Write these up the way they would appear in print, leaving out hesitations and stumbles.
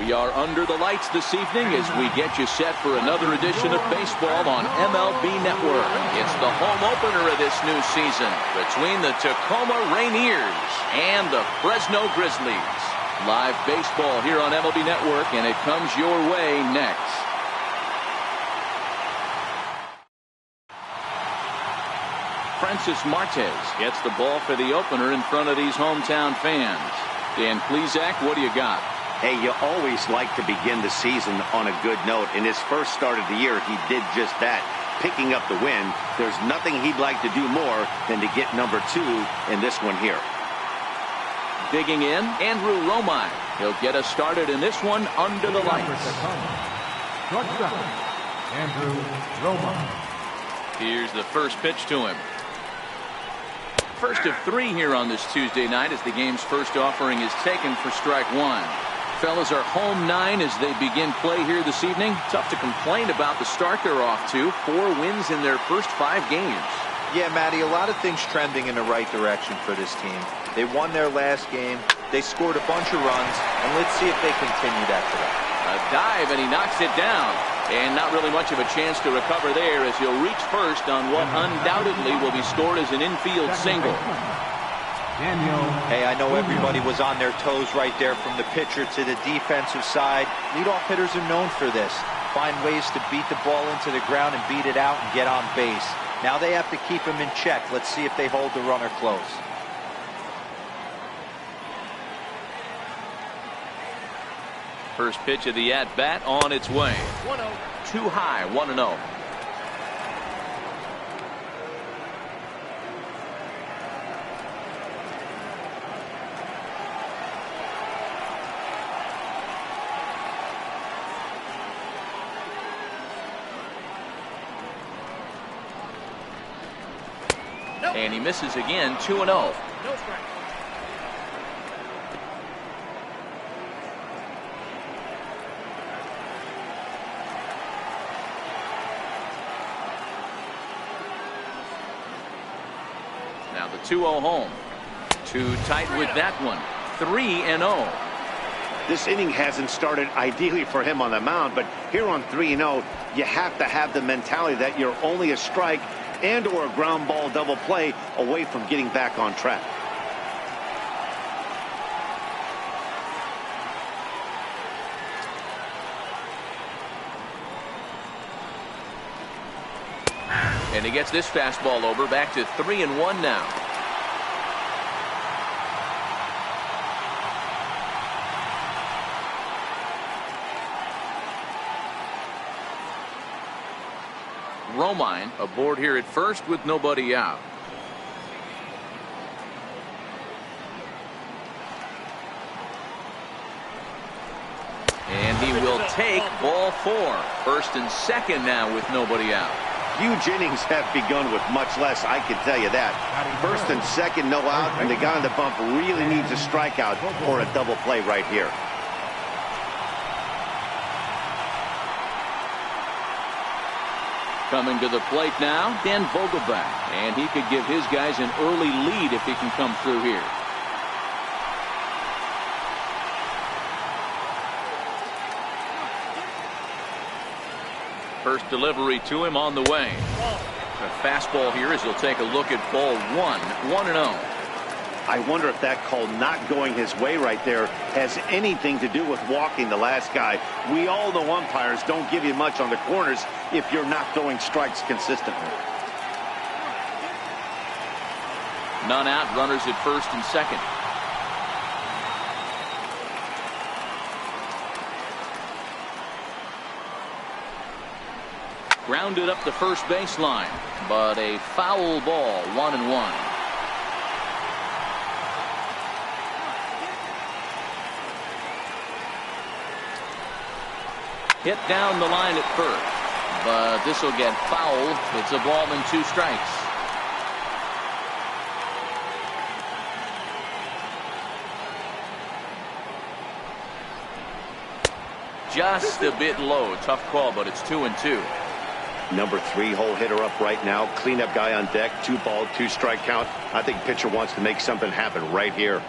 We are under the lights this evening as we get you set for another edition of baseball on MLB Network. It's the home opener of this new season between the Tacoma Rainiers and the Fresno Grizzlies. Live baseball here on MLB Network, and it comes your way next. Francis Martes gets the ball for the opener in front of these hometown fans. Dan Plesac, what do you got? Hey, you always like to begin the season on a good note. In his first start of the year, he did just that, picking up the win. There's nothing he'd like to do more than to get number 2 in this one here. Digging in, Andrew Romine. He'll get us started in this one under the lights. Andrew Romine. Here's the first pitch to him. First of 3 here on this Tuesday night as the game's first offering is taken for strike 1. Fellas are home 9 as they begin play here this evening. Tough to complain about the start they're off to. 4 wins in their first 5 games. Yeah, Matty, a lot of things trending in the right direction for this team. They won their last game. They scored a bunch of runs, and let's see if they continue that today. A dive, and he knocks it down. And not really much of a chance to recover there as he'll reach first on what undoubtedly will be scored as an infield single. Hey, I know everybody was on their toes right there from the pitcher to the defensive side. Leadoff hitters are known for this. Find ways to beat the ball into the ground and beat it out and get on base. Now they have to keep him in check. Let's see if they hold the runner close. First pitch of the at-bat on its way. 1-0. Too high, 1-0. And he misses again, 2-0. No strike. Now the 2-0 home. Too tight with that one. 3-0. This inning hasn't started ideally for him on the mound, but here on 3-0, you have to have the mentality that you're only a strike and or a ground ball double play away from getting back on track. And he gets this fastball over, back to 3-1 now. Romine aboard here at first with nobody out. And he will take ball 4. First and second now with nobody out. Huge innings have begun with much less, I can tell you that. First and second, no out, and the guy on the bump really needs a strikeout or a double play right here. Coming to the plate now, Dan Vogelback, and he could give his guys an early lead if he can come through here. First delivery to him on the way. A fastball here as he'll take a look at ball 1. 1-0. I wonder if that call not going his way right there has anything to do with walking the last guy. We all know umpires don't give you much on the corners if you're not throwing strikes consistently. None out, runners at first and second. Grounded up the first baseline, but a foul ball, 1-1. Hit down the line at first, but this will get foul. It's a ball and 2 strikes. Just a bit low. Tough call, but it's 2-2. Number 3 hole hitter up right now. Cleanup guy on deck. 2 ball, 2 strike count. I think pitcher wants to make something happen right here.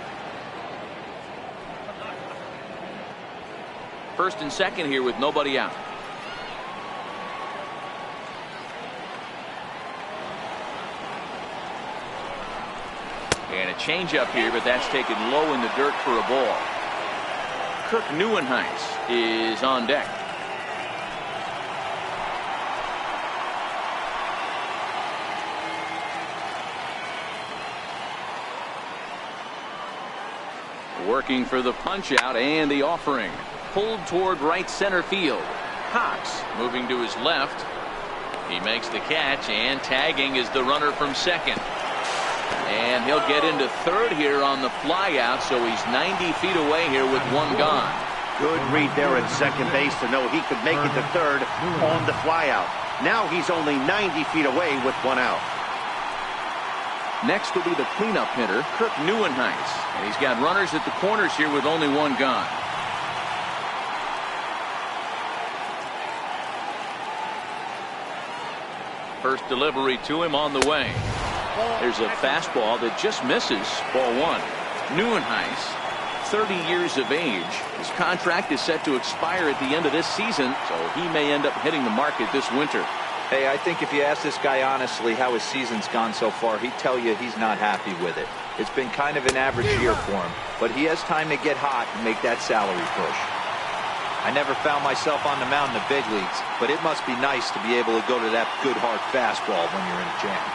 First and second here with nobody out. And a changeup here, but that's taken low in the dirt for a ball. Kirk Neuenhuis is on deck. Working for the punch out and the offering. Pulled toward right center field. Cox moving to his left. He makes the catch, and tagging is the runner from second. And he'll get into third here on the fly out, so he's 90 feet away here with one gone. Good read there at second base to know he could make it to third on the fly out. Now he's only 90 feet away with one out. Next will be the cleanup hitter, Kirk Neuenhuis. And he's got runners at the corners here with only one gone. First delivery to him on the way. There's a fastball that just misses. Ball one. Neuenhuis, 30 years of age. His contract is set to expire at the end of this season, so he may end up hitting the market this winter. Hey, I think if you ask this guy honestly how his season's gone so far, he'd tell you he's not happy with it. It's been kind of an average year for him, but he has time to get hot and make that salary push. I never found myself on the mound in the big leagues, but it must be nice to be able to go to that good hard fastball when you're in a jam.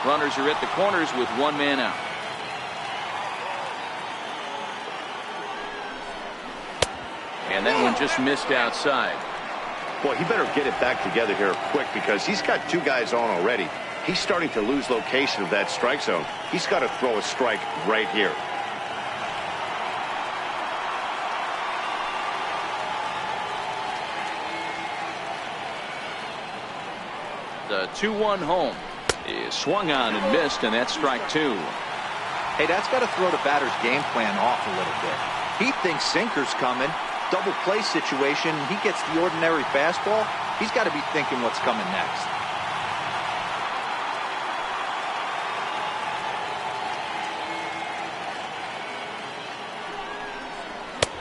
Runners are at the corners with one man out. And that one just missed outside. Boy, he better get it back together here quick because he's got two guys on already. He's starting to lose location of that strike zone. He's got to throw a strike right here. The 2-1 home is swung on and missed, and that's strike two. Hey, that's got to throw the batter's game plan off a little bit. He thinks sinker's coming. Double play situation. He gets the ordinary fastball. He's got to be thinking what's coming next.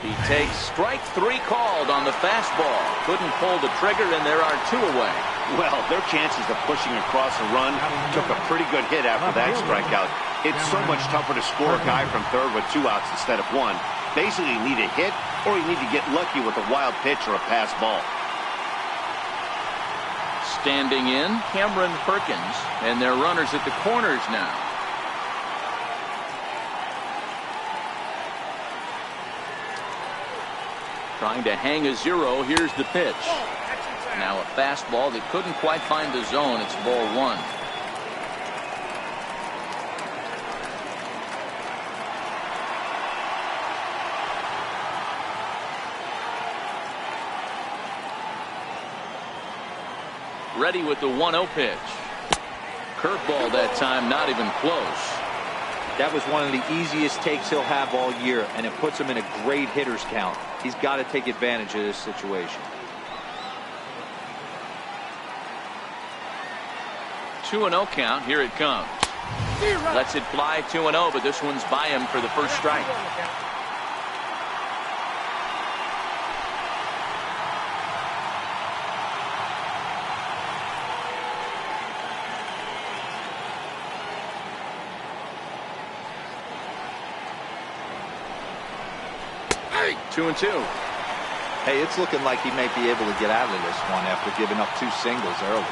He takes strike three called on the fastball. Couldn't pull the trigger, and there are two away. Well, their chances of pushing across a run took a pretty good hit after that strikeout. It's so much tougher to score a guy from third with two outs instead of one. Basically, you need a hit or you need to get lucky with a wild pitch or a pass ball. Standing in, Cameron Perkins, and their runners at the corners now. Trying to hang a zero. Here's the pitch. Now a fastball that couldn't quite find the zone. It's ball one. Ready with the 1-0 pitch. Curveball that time, not even close. That was one of the easiest takes he'll have all year, and it puts him in a great hitter's count. He's got to take advantage of this situation. 2-0 count. Here it comes. Lets it fly 2-0, but this one's by him for the first strike. Hey, 2-2. Hey, it's looking like he may be able to get out of this one after giving up two singles early.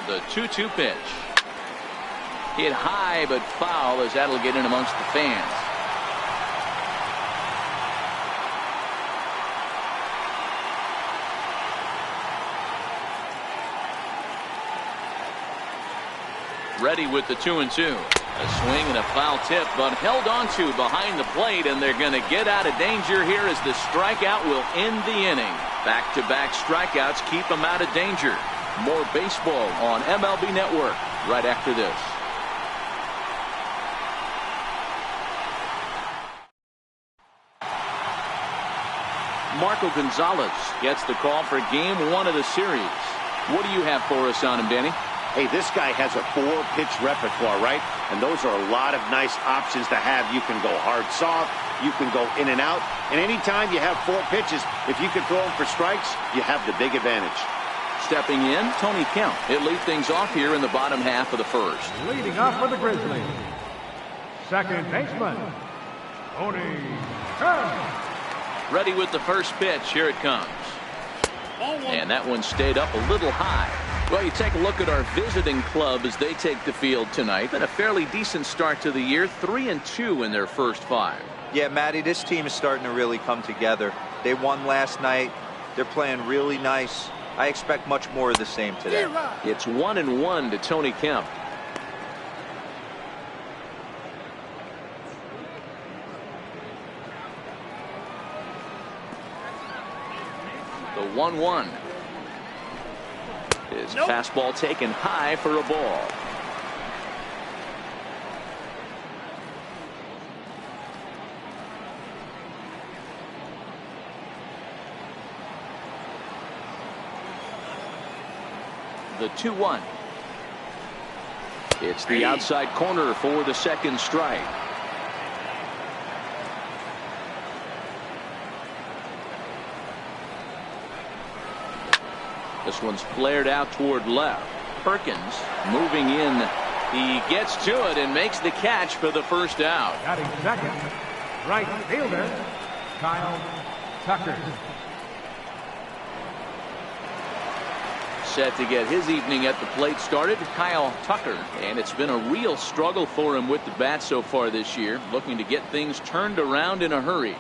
The 2-2 pitch. Hit high but foul, as that'll get in amongst the fans. Ready with the 2-2. A swing and a foul tip, but held onto behind the plate, and they're going to get out of danger here as the strikeout will end the inning. Back-to-back strikeouts keep them out of danger. More baseball on MLB Network right after this. Marco Gonzalez gets the call for game 1 of the series. What do you have for us on him, Danny? Hey, this guy has a 4-pitch repertoire, right? And those are a lot of nice options to have. You can go hard soft, you can go in and out. And anytime you have 4 pitches, if you can throw them for strikes, you have the big advantage. Stepping in, Tony Kemp. He'll lead things off here in the bottom half of the first. Leading off for the Grizzlies, second baseman, Tony Kemp. Ready with the first pitch. Here it comes. And that one stayed up a little high. Well, you take a look at our visiting club as they take the field tonight. Been a fairly decent start to the year. 3-2 in their first 5. Yeah, Matty, this team is starting to really come together. They won last night. They're playing really nice. I expect much more of the same today. It's 1-1 to Tony Kemp. The 1-1. His fastball taken high for a ball. The 2-1. It's the outside corner for the second strike. This one's flared out toward left. Perkins moving in. He gets to it and makes the catch for the first out. Batting second, right fielder, Kyle Tucker. Set to get his evening at the plate started, Kyle Tucker. And it's been a real struggle for him with the bat so far this year. Looking to get things turned around in a hurry.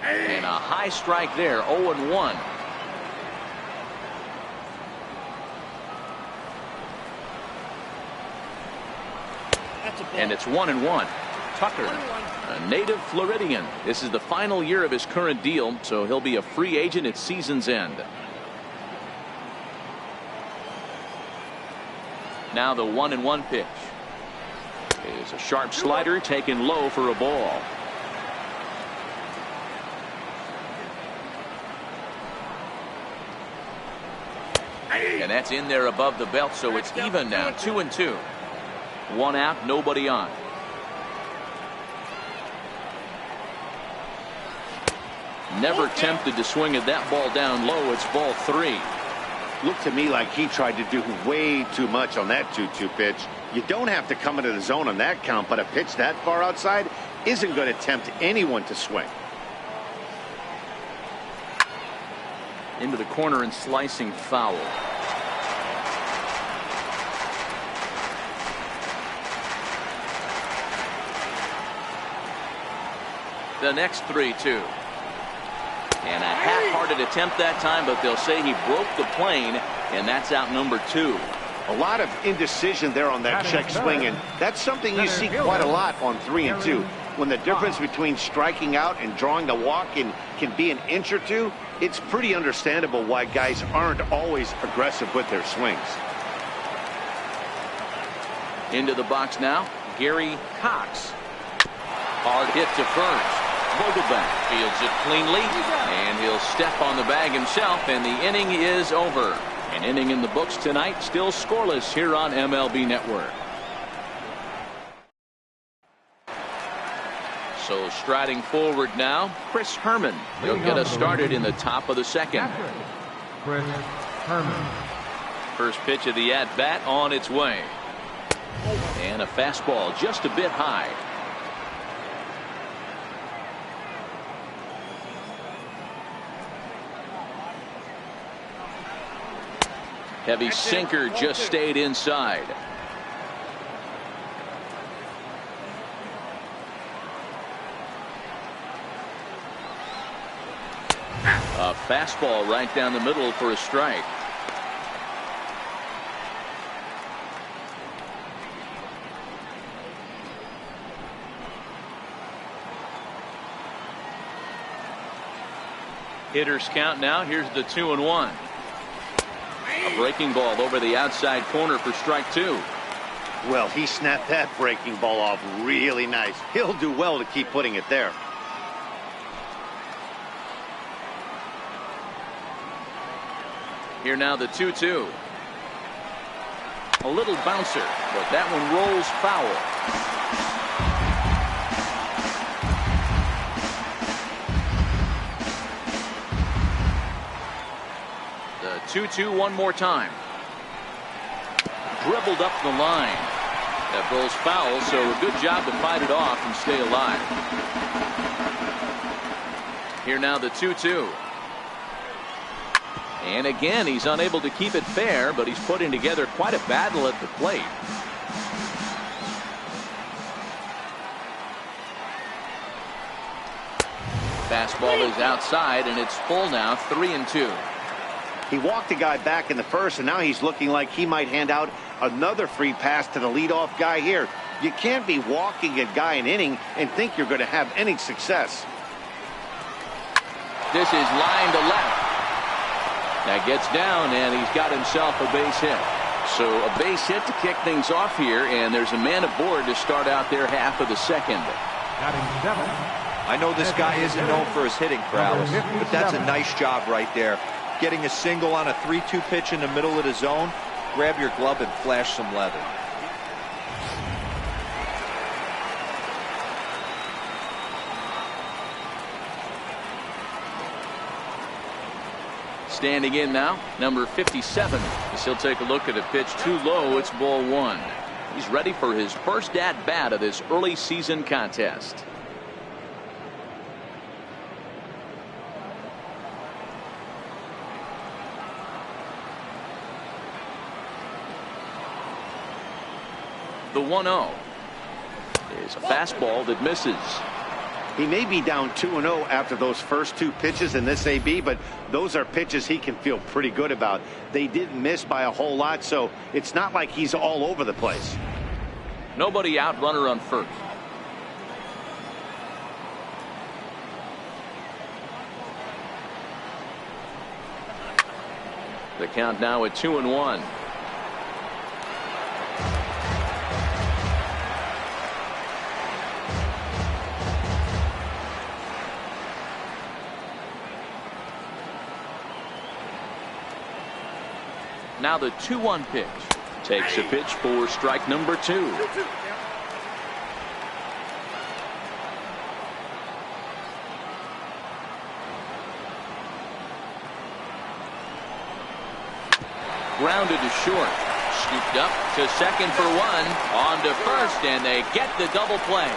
And a high strike there, 0-1. And it's 1-1. Tucker, a native Floridian. This is the final year of his current deal, so he'll be a free agent at season's end. Now the 1-1 pitch is a sharp slider taken low for a ball. And that's in there above the belt, so it's even now, 2-2. 1 out, nobody on. Never tempted to swing at that ball down low. It's ball 3. Looked to me like he tried to do way too much on that 2-2 pitch. You don't have to come into the zone on that count, but a pitch that far outside isn't going to tempt anyone to swing. Into the corner and slicing foul. The next 3-2. And a half-hearted attempt that time, but they'll say he broke the plane, and that's out number 2. A lot of indecision there on that check swing, and that's something you see quite a lot on 3-2. When the difference between striking out and drawing the walk can be an inch or two, it's pretty understandable why guys aren't always aggressive with their swings. Into the box now, Gary Cox. Hard hit to first. Vogelbach fields it cleanly, and he'll step on the bag himself, and the inning is over. An inning in the books tonight, still scoreless here on MLB Network. So striding forward now, Chris Herman. He'll get us started in the top of the second. Chris Herman. First pitch of the at-bat on its way. And a fastball just a bit high. Heavy sinker just stayed inside. A fastball right down the middle for a strike. Hitters count now. Here's the 2-1. A breaking ball over the outside corner for strike 2. Well, he snapped that breaking ball off really nice. He'll do well to keep putting it there. Here now the 2-2. A little bouncer, but that one rolls foul. The 2-2 one more time. Dribbled up the line. That rolls foul, so a good job to fight it off and stay alive. Here now the 2-2. And again, he's unable to keep it fair, but he's putting together quite a battle at the plate. Fastball is outside, and it's full now, 3-2. He walked the guy back in the first, and now he's looking like he might hand out another free pass to the leadoff guy here. You can't be walking a guy an inning and think you're going to have any success. This is line to left. That gets down, and he's got himself a base hit. So a base hit to kick things off here, and there's a man aboard to start out their half of the second. I know this guy isn't known for his hitting prowess, but that's a nice job right there. Getting a single on a 3-2 pitch in the middle of the zone. Grab your glove and flash some leather. Standing in now, number 57. As he'll take a look at a pitch too low. It's ball one. He's ready for his first at bat of this early season contest. The 1-0 is a fastball that misses. He may be down 2-0 after those first two pitches in this AB, but those are pitches he can feel pretty good about. They didn't miss by a whole lot, so it's not like he's all over the place. Nobody out, runner on first. The count now at 2-1. Now the 2-1 pitch. Takes a pitch for strike number 2. Grounded to short. Scooped up to second for one. On to first, and they get the double play.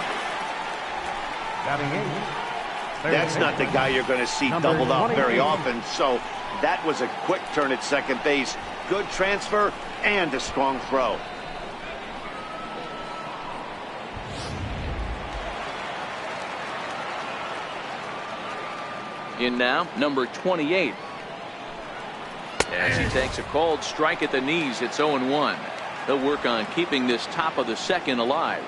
That's not the guy you're going to see doubled up very often, so that was a quick turn at second base. Good transfer and a strong throw. In now, number 28. As he takes a cold strike at the knees, it's 0-1. They'll work on keeping this top of the second alive.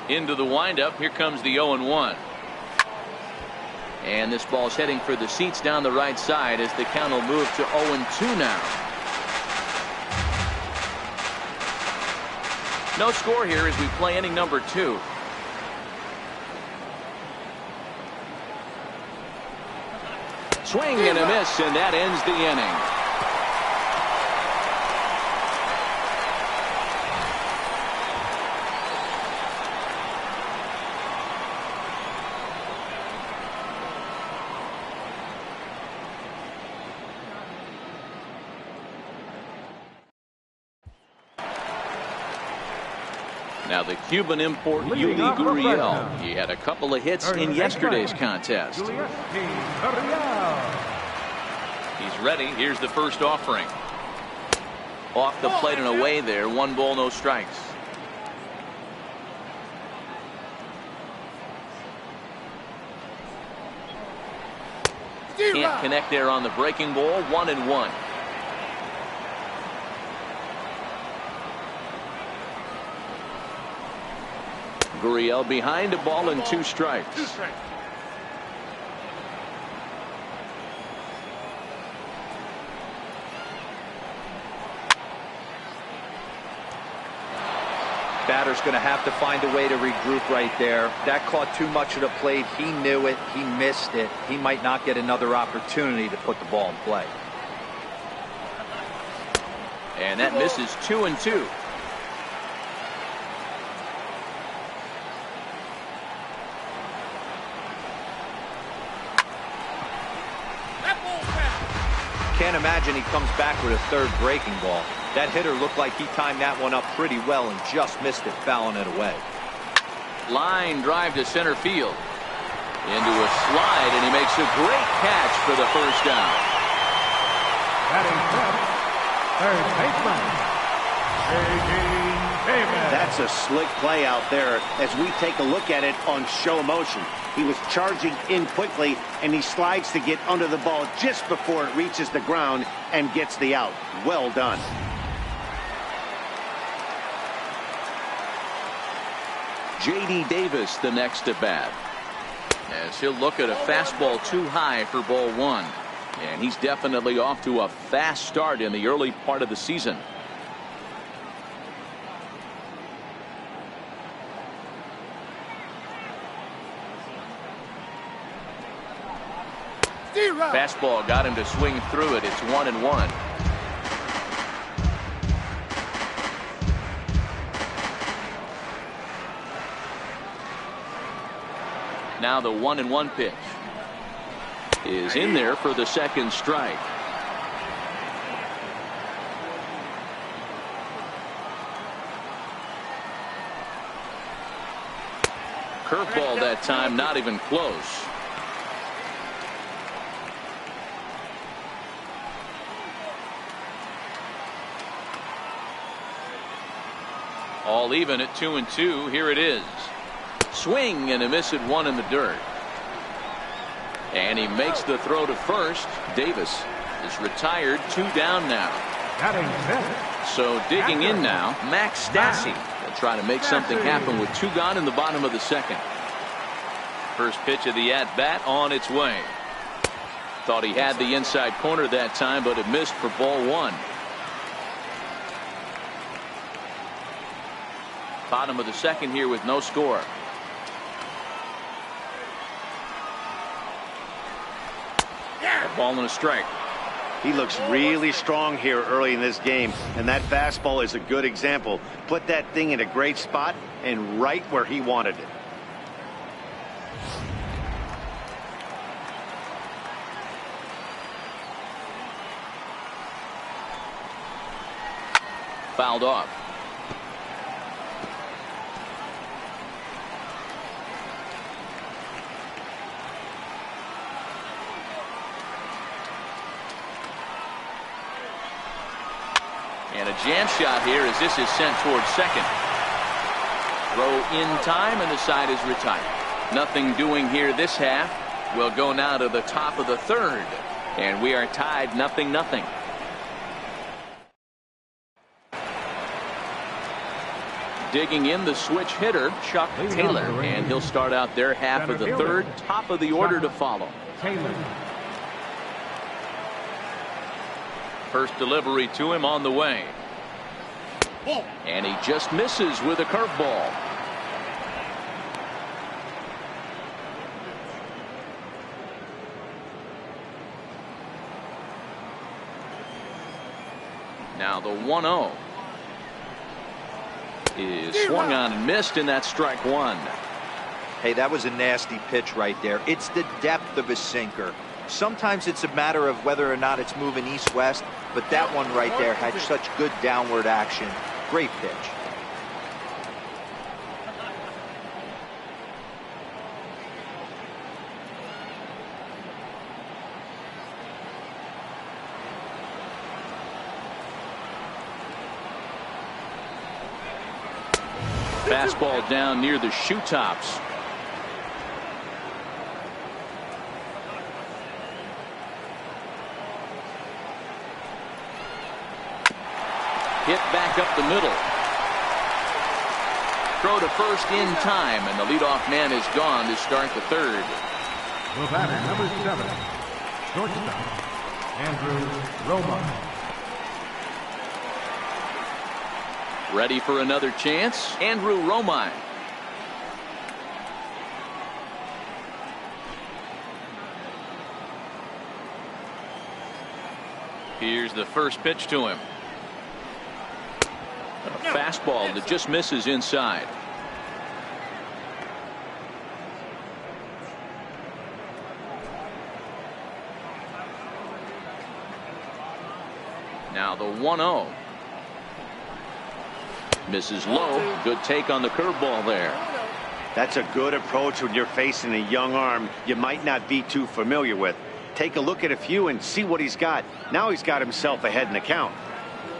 Into the windup. Here comes the 0-1. And this ball's heading for the seats down the right side as the count will move to 0-2 now. No score here as we play inning number 2. Swing and a miss, and that ends the inning. Now the Cuban import Yuli Gurriel. He had a couple of hits in yesterday's contest. He's ready. Here's the first offering. Off the plate and away there. 1 ball, no strikes. Can't connect there on the breaking ball. 1-1. Gurriel behind a ball and 2 strikes. Batter's going to have to find a way to regroup right there. That caught too much of the plate. He knew it. He missed it. He might not get another opportunity to put the ball in play. And that misses 2-2. Can't imagine he comes back with a third breaking ball. That hitter looked like he timed that one up pretty well and just missed it, fouling it away. Line drive to center field. Into a slide, and he makes a great catch for the first down. Batting fifth, third baseman, Davis. That's a slick play out there as we take a look at it on show motion. He was charging in quickly, and he slides to get under the ball just before it reaches the ground and gets the out. Well done. J.D. Davis the next at bat, as he'll look at a fastball too high for ball one. And he's definitely off to a fast start in the early part of the season. Fastball got him to swing through it. It's 1-1. Now the 1-1 pitch is in there for the second strike. Curveball that time, not even close. All even at 2-2. Here it is. Swing and a miss at one in the dirt. And he makes the throw to first. Davis is retired. 2 down now. So digging in now, Max Stassi will try to make something happen with 2 gone in the bottom of the second. First pitch of the at-bat on its way. Thought he had the inside corner that time, but it missed for ball one. Bottom of the second here with no score. A ball and a strike. He looks really strong here early in this game, and that fastball is a good example. Put that thing in a great spot and right where he wanted it. Fouled off. And a jam shot here as this is sent towards second. Throw in time, and the side is retired. Nothing doing here this half. We'll go now to the top of the third, and we are tied 0-0. Digging in the switch hitter, Chuck Taylor, and he'll start out their half of the third. Top of the order to follow. First delivery to him on the way. And he just misses with a curveball. Now the 1-0 is swung on and missed, and that's strike one. Hey, that was a nasty pitch right there. It's the depth of his sinker. Sometimes it's a matter of whether or not it's moving east-west, but that one right there had such good downward action. Great pitch. Fastball down near the shoe tops. Hit back up the middle. Throw to first in time, and the leadoff man is gone to start the third. The batter, number 7, shortstop, Andrew Roma. Ready for another chance, Andrew Romine. Here's the first pitch to him. A fastball that just misses inside. Now the 1-0. Misses low. Good take on the curveball there. That's a good approach when you're facing a young arm you might not be too familiar with. Take a look at a few and see what he's got. Now he's got himself ahead in the count.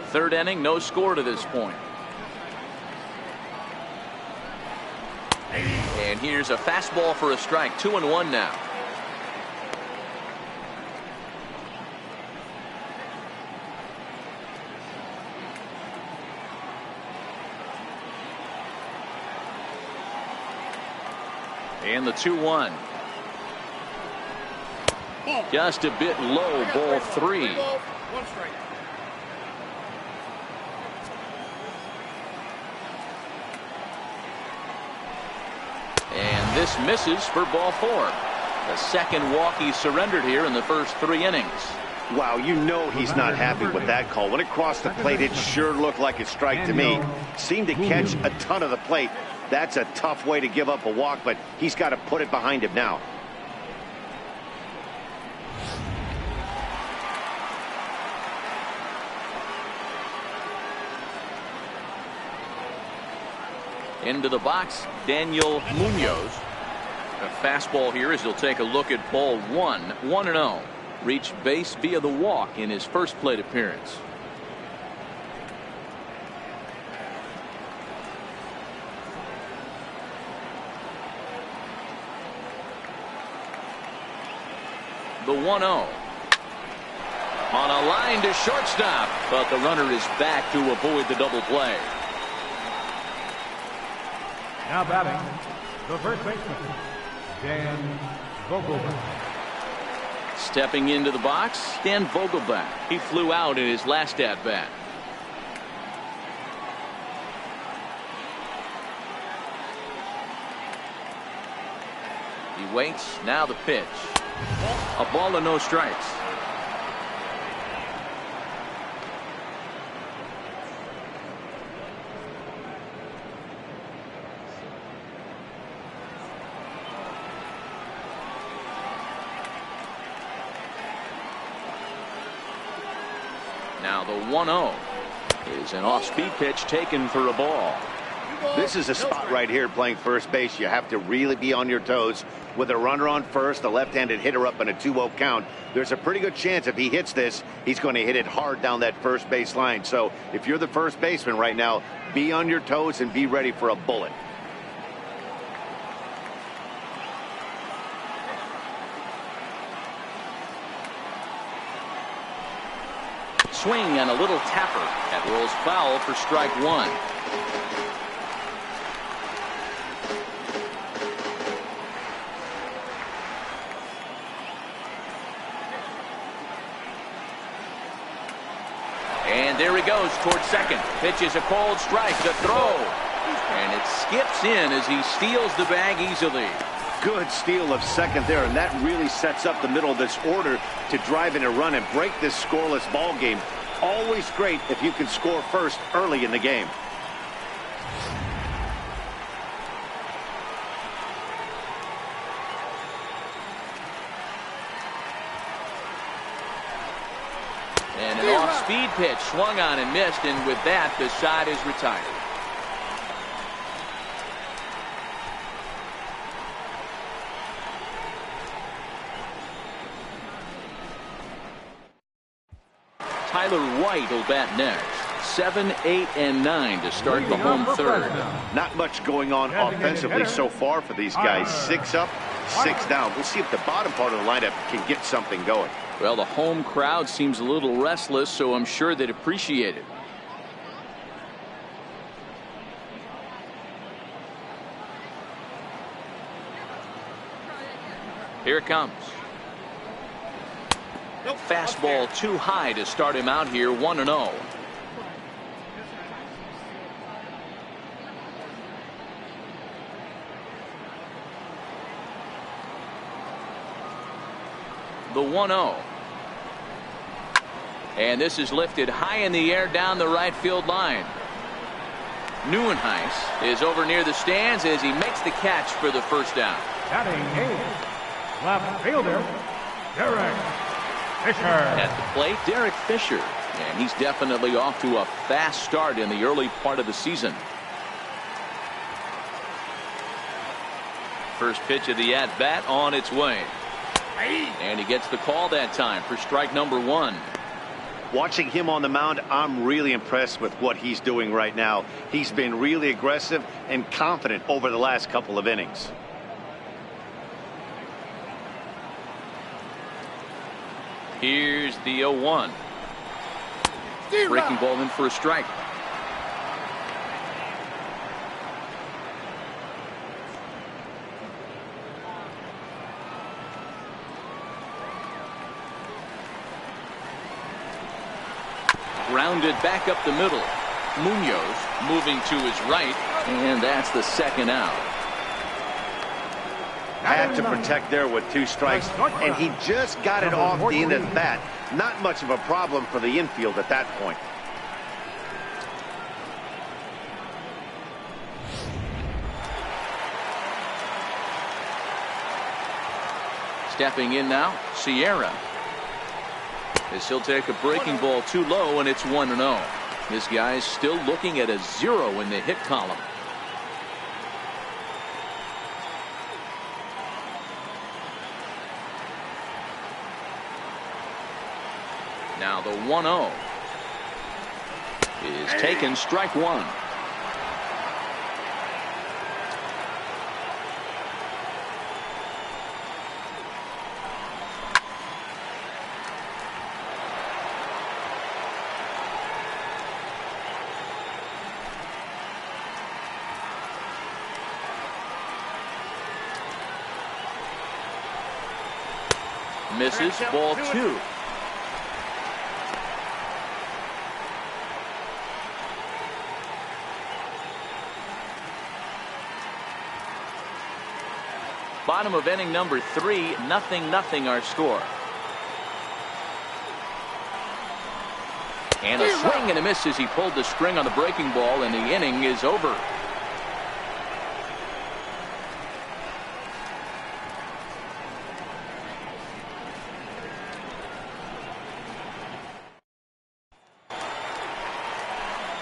Third inning, no score to this point. And here's a fastball for a strike. 2-1 now. And the 2-1. Just a bit low, ball 3. One strike. And this misses for ball 4. The second walk he surrendered here in the first 3 innings. Wow, you know he's not happy with that call. When it crossed the plate, it sure looked like a strike to me. Seemed to catch a ton of the plate. That's a tough way to give up a walk, but he's got to put it behind him now. Into the box, Daniel Munoz. A fastball here as he'll take a look at ball 1. 1-0. Reached base via the walk in his first plate appearance. The 1-0. On a line to shortstop, but the runner is back to avoid the double play. Now batting, the first baseman, Dan Vogelbach. Stepping into the box, Dan Vogelbach. He flew out in his last at-bat. He waits, now the pitch. A ball and no strikes. Now the 1-0 is an off-speed pitch taken for a ball. This is a spot right here playing first base. You have to really be on your toes. With a runner on first, a left-handed hitter up in a 2-0 count, there's a pretty good chance if he hits this, he's going to hit it hard down that first base line. So if you're the first baseman right now, be on your toes and be ready for a bullet. Swing and a little tapper. That rolls foul for strike 1. And there he goes towards second. Pitch is a called strike. The throw. And it skips in as he steals the bag easily. Good steal of second there, and that really sets up the middle of this order to drive in a run and break this scoreless ball game. Always great if you can score first early in the game. And an off-speed pitch swung on and missed, and with that, the side is retired. Tyler White will bat next. 7, 8, and 9 to start the home third. Not much going on offensively so far for these guys. 6 up, 6 down. We'll see if the bottom part of the lineup can get something going. Well, the home crowd seems a little restless, so I'm sure they'd appreciate it. Here it comes. Fastball too high to start him out here. 1-0. The 1-0. And this is lifted high in the air down the right field line. Neuenhuis is over near the stands as he makes the catch for the first down. Batting eighth, left fielder, Derek Fisher. At the plate, Derek Fisher. And he's definitely off to a fast start in the early part of the season. First pitch of the at-bat on its way. And he gets the call that time for strike number 1. Watching him on the mound, I'm really impressed with what he's doing right now. He's been really aggressive and confident over the last couple of innings. Here's the 0-1. Breaking ball in for a strike. Grounded back up the middle. Munoz moving to his right, and that's the second out. Had to protect there with 2 strikes, and he just got it off the end of the bat. Not much of a problem for the infield at that point. Stepping in now, Sierra. As he'll take a breaking ball too low, and it's 1-0. This guy's still looking at a 0 in the hit column. Now the 1-0 is taken, strike 1. Misses, ball 2. Bottom of inning number 3, 0-0 our score. And a swing and a miss as he pulled the string on the breaking ball, and the inning is over.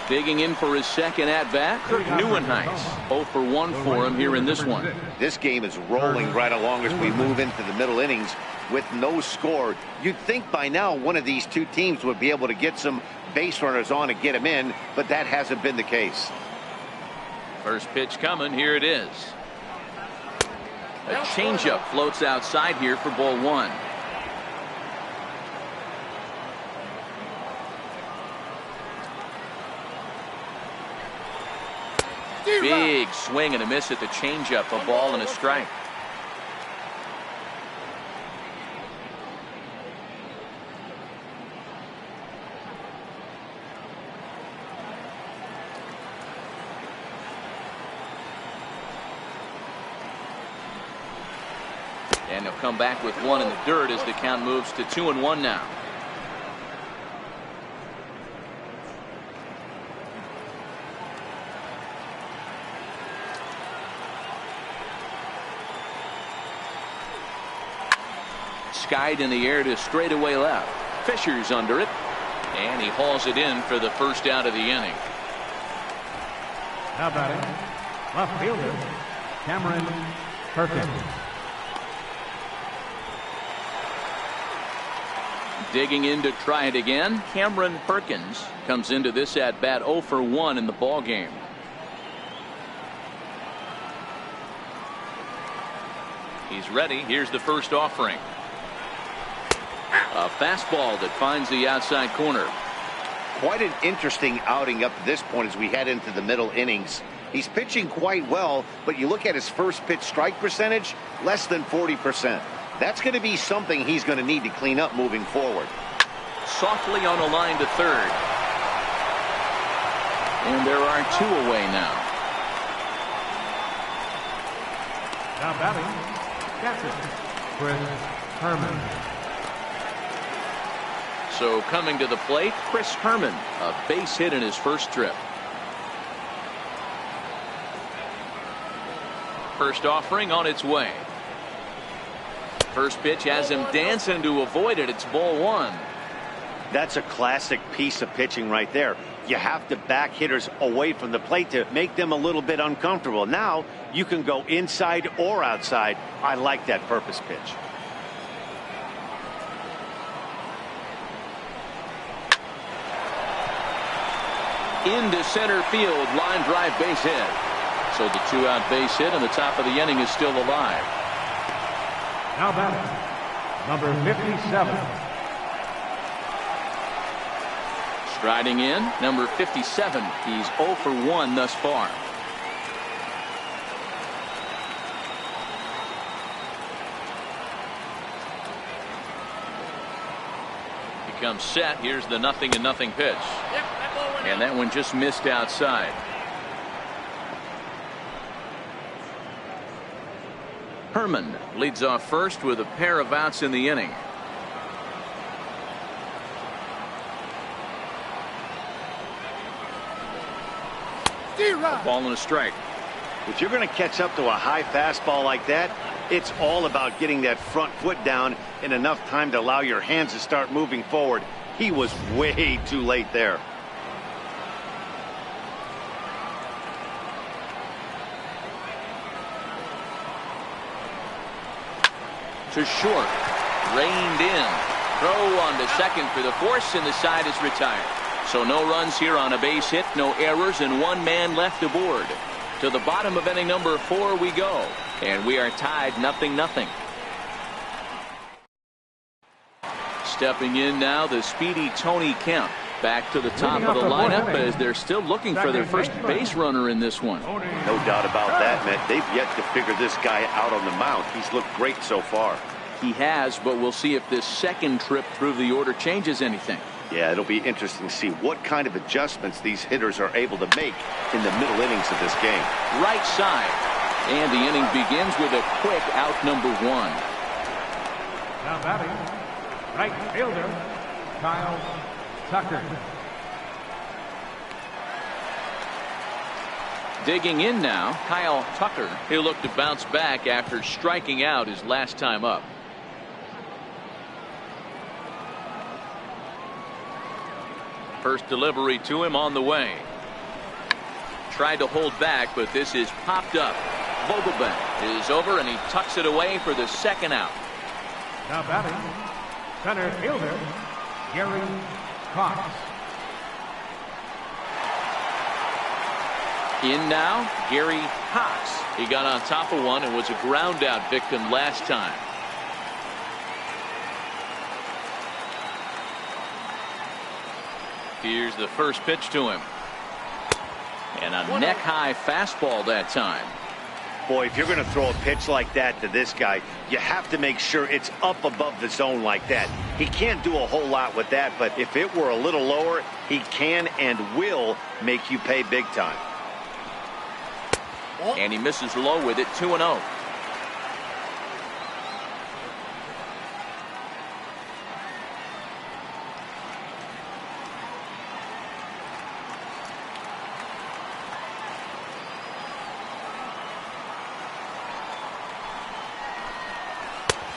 Digging in for his second at-bat, Neuenhuis. 0 for 1 for him here in this one. This game is rolling right along as we move into the middle innings with no score. You'd think by now one of these 2 teams would be able to get some base runners on and get them in, but that hasn't been the case. First pitch coming, here it is. A changeup floats outside here for ball 1. Big swing and a miss at the changeup, a ball and a strike. And he'll come back with 1 in the dirt as the count moves to 2-1 now. Skied in the air to straightaway left. Fisher's under it, and he hauls it in for the first out of the inning. Now batting, left fielder, Cameron Perkins. Digging in to try it again, Cameron Perkins comes into this at bat 0 for 1 in the ball game. He's ready. Here's the first offering. A fastball that finds the outside corner. Quite an interesting outing up to this point as we head into the middle innings. He's pitching quite well, but you look at his first pitch strike percentage, less than 40%. That's going to be something he's going to need to clean up moving forward. Softly on a line to third. And there are 2 away now. Now batting, catcher, Chris Herman. So coming to the plate, Chris Herman, a base hit in his first trip. First offering on its way. First pitch has him dancing to avoid it. It's ball one. That's a classic piece of pitching right there. You have to back hitters away from the plate to make them a little bit uncomfortable. Now you can go inside or outside. I like that purpose pitch. Into center field, line drive base hit. So the 2-out base hit and the top of the inning is still alive. Now batting, number 57. Striding in, number 57. He's 0 for 1 thus far. He comes set. Here's the 0-0 pitch. And that one just missed outside. Herman leads off first with a pair of outs in the inning. A ball and a strike. If you're going to catch up to a high fastball like that, it's all about getting that front foot down in enough time to allow your hands to start moving forward. He was way too late there. To short, reined in, throw on to second for the force, and the side is retired. So no runs here on a base hit, no errors, and 1 man left aboard. To the bottom of inning number 4 we go, and we are tied 0-0. Stepping in now, the speedy Tony Kemp. Back to the top of the lineup as they're still looking for their first base runner in this one. No doubt about that, man. They've yet to figure this guy out on the mound. He's looked great so far. He has, but we'll see if this second trip through the order changes anything. Yeah, it'll be interesting to see what kind of adjustments these hitters are able to make in the middle innings of this game. Right side. And the inning begins with a quick out number 1. Now batting, right fielder, Kyle Tucker. Digging in now, Kyle Tucker. He'll look to bounce back after striking out his last time up. First delivery to him on the way. Tried to hold back, but this is popped up. Vogelbach is over, and he tucks it away for the second out. Now batting, center fielder, Gary Cox. In now, Gary Cox. He got on top of one and was a ground out victim last time. Here's the first pitch to him. And a neck high fastball that time. Boy, if you're going to throw a pitch like that to this guy, you have to make sure it's up above the zone like that. He can't do a whole lot with that, but if it were a little lower, he can and will make you pay big time. And he misses low with it, 2-0.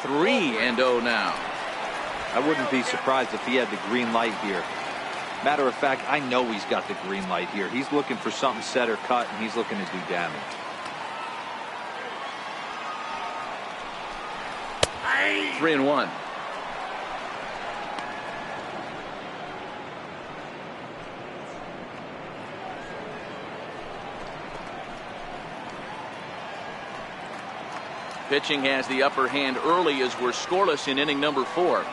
Three and 0 now. I wouldn't be surprised if he had the green light here. Matter of fact, I know he's got the green light here. He's looking for something set or cut, and he's looking to do damage. Hey. 3-1. Pitching has the upper hand early as we're scoreless in inning number 4.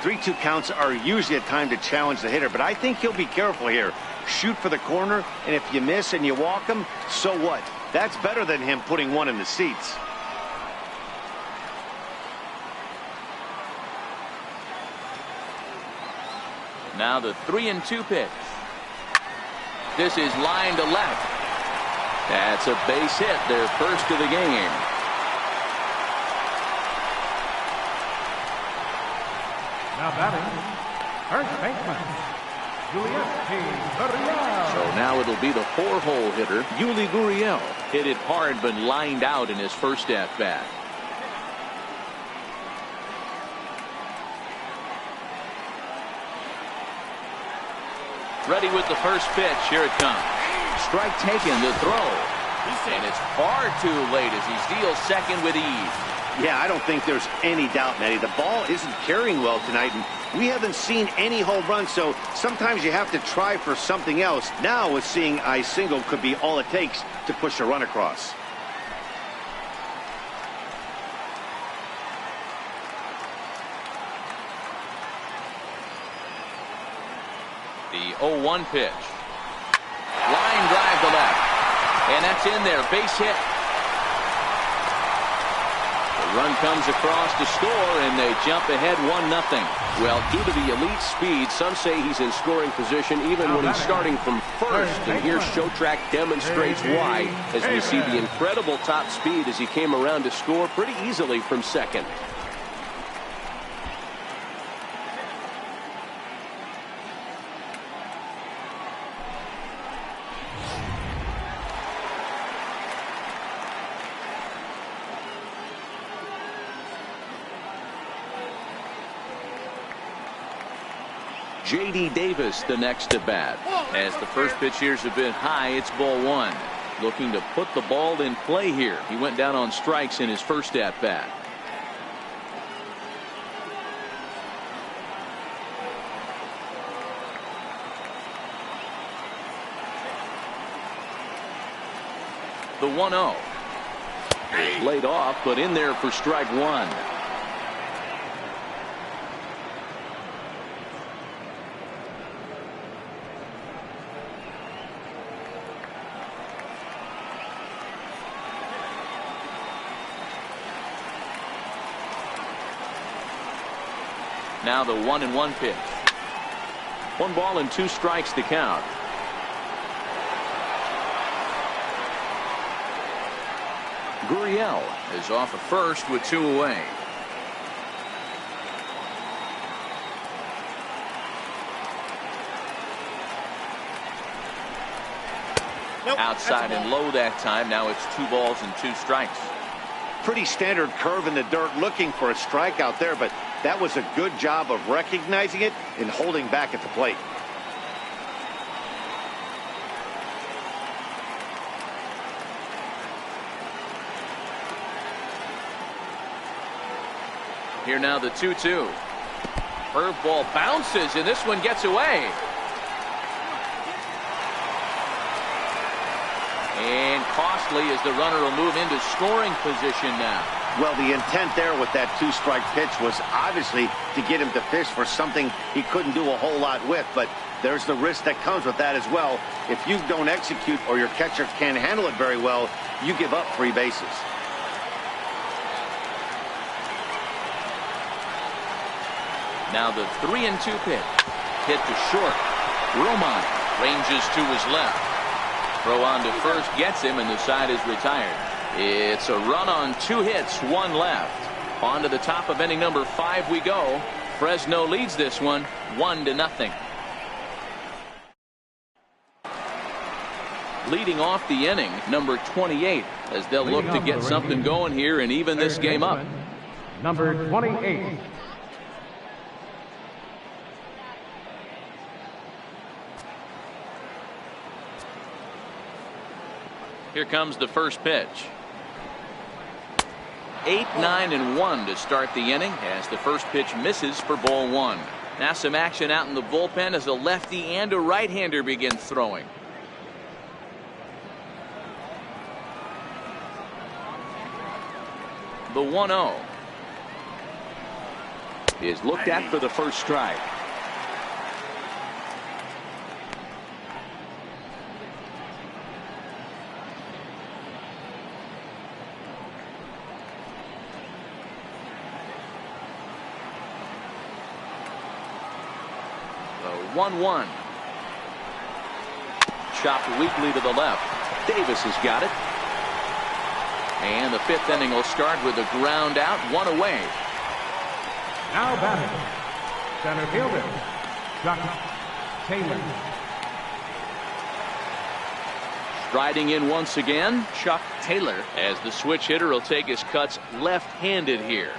Three-two counts are usually a time to challenge the hitter, but I think he'll be careful here. Shoot for the corner, and if you miss and you walk him, so what? That's better than him putting one in the seats. Now the 3-2 pitch. This is line to left. That's a base hit, their first of the game. Now batting, first baseman, Guriel. So now it'll be the 4-hole hitter, Yuli Gurriel. Hit it hard but lined out in his first at-bat. Ready with the first pitch. Here it comes. Strike taken, the throw. And it's far too late as he steals second with ease. Yeah, I don't think there's any doubt, Matty. The ball isn't carrying well tonight, and we haven't seen any home runs, so sometimes you have to try for something else. Now, with seeing I single could be all it takes to push a run across. The 0-1 pitch. Line drive to left. And that's in there. Base hit. The run comes across to score, and they jump ahead 1-0. Well, due to the elite speed, some say he's in scoring position even when he's starting from first. And here Showtrack demonstrates why, as we see the incredible top speed as he came around to score pretty easily from second. J.D. Davis the next at bat. As the first pitch here's a bit high, it's ball one. Looking to put the ball in play here. He went down on strikes in his first at bat. The 1-0. Laid off, but in there for strike one. Now the 1-1 pitch. 1 ball and 2 strikes to count. Gurriel is off at first with 2 away. Outside and low that time. Now it's 2 balls and 2 strikes. Pretty standard curve in the dirt, looking for a strikeout there, but that was a good job of recognizing it and holding back at the plate. Here now the 2-2. Curveball bounces, and this one gets away. And costly as the runner will move into scoring position now. Well, the intent there with that 2-strike pitch was obviously to get him to fish for something he couldn't do a whole lot with, but there's the risk that comes with that as well. If you don't execute or your catcher can't handle it very well, you give up 3 bases. Now the 3-2 pitch. Hit to short. Roman ranges to his left. Throw on to first gets him, and the side is retired. It's a run on 2 hits, 1 left. On to the top of inning number 5 we go. Fresno leads this one 1-0. Leading off the inning, number 28, as they'll look to get something going here and even this game up. Number 28. Here comes the first pitch. 8, 9, and 1 to start the inning as the first pitch misses for ball 1. Now some action out in the bullpen as a lefty and a right-hander begin throwing. The 1-0 is looked at for the first strike. The 1-1. Chopped weakly to the left. Davis has got it. And the 5th inning will start with a ground out, 1 away. Now batting, Center fielder, Chuck Taylor. Striding in once again, Chuck Taylor, as the switch hitter will take his cuts left-handed here.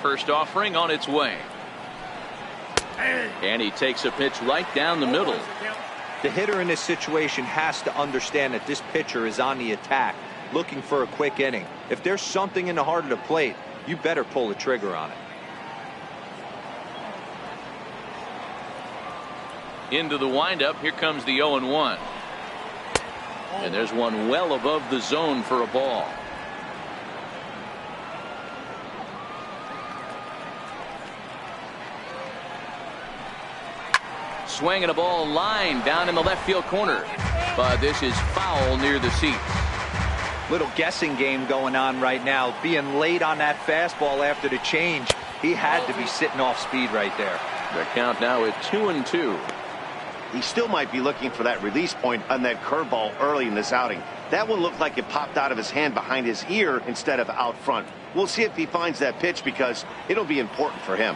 First offering on its way. And he takes a pitch right down the middle. The hitter in this situation has to understand that this pitcher is on the attack, looking for a quick inning. If there's something in the heart of the plate, you better pull the trigger on it. Into the windup, here comes the 0-1. And there's one well above the zone for a ball. Swinging a ball line down in the left field corner. But this is foul near the seats. Little guessing game going on right now. Being late on that fastball after the change. He had to be sitting off speed right there. The count now at 2-2. He still might be looking for that release point on that curveball early in this outing. That one looked like it popped out of his hand behind his ear instead of out front. We'll see if he finds that pitch because it'll be important for him.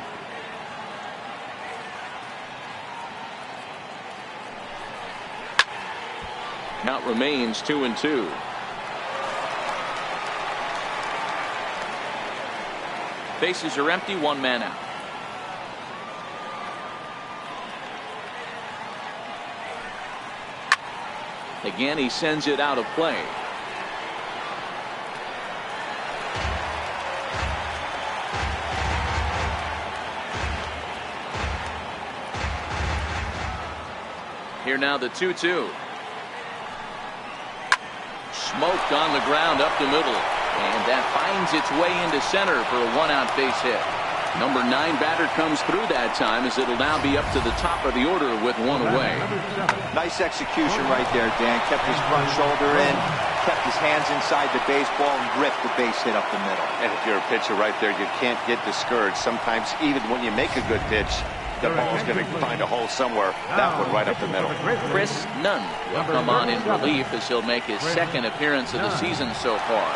Count remains 2-2. Bases are empty, one man out. Again, he sends it out of play. Here now the 2-2. Smoked on the ground up the middle. And that finds its way into center for a one-out base hit. Number 9 batter comes through that time as it'll now be up to the top of the order with one away. Nice execution right there, Dan. Kept his front shoulder in, kept his hands inside the baseball, and ripped the base hit up the middle. And if you're a pitcher right there, you can't get discouraged. Sometimes even when you make a good pitch, the ball's going to find a hole somewhere. That one right up the middle. Chris Nunn will come on in relief as he'll make his second appearance of the season so far.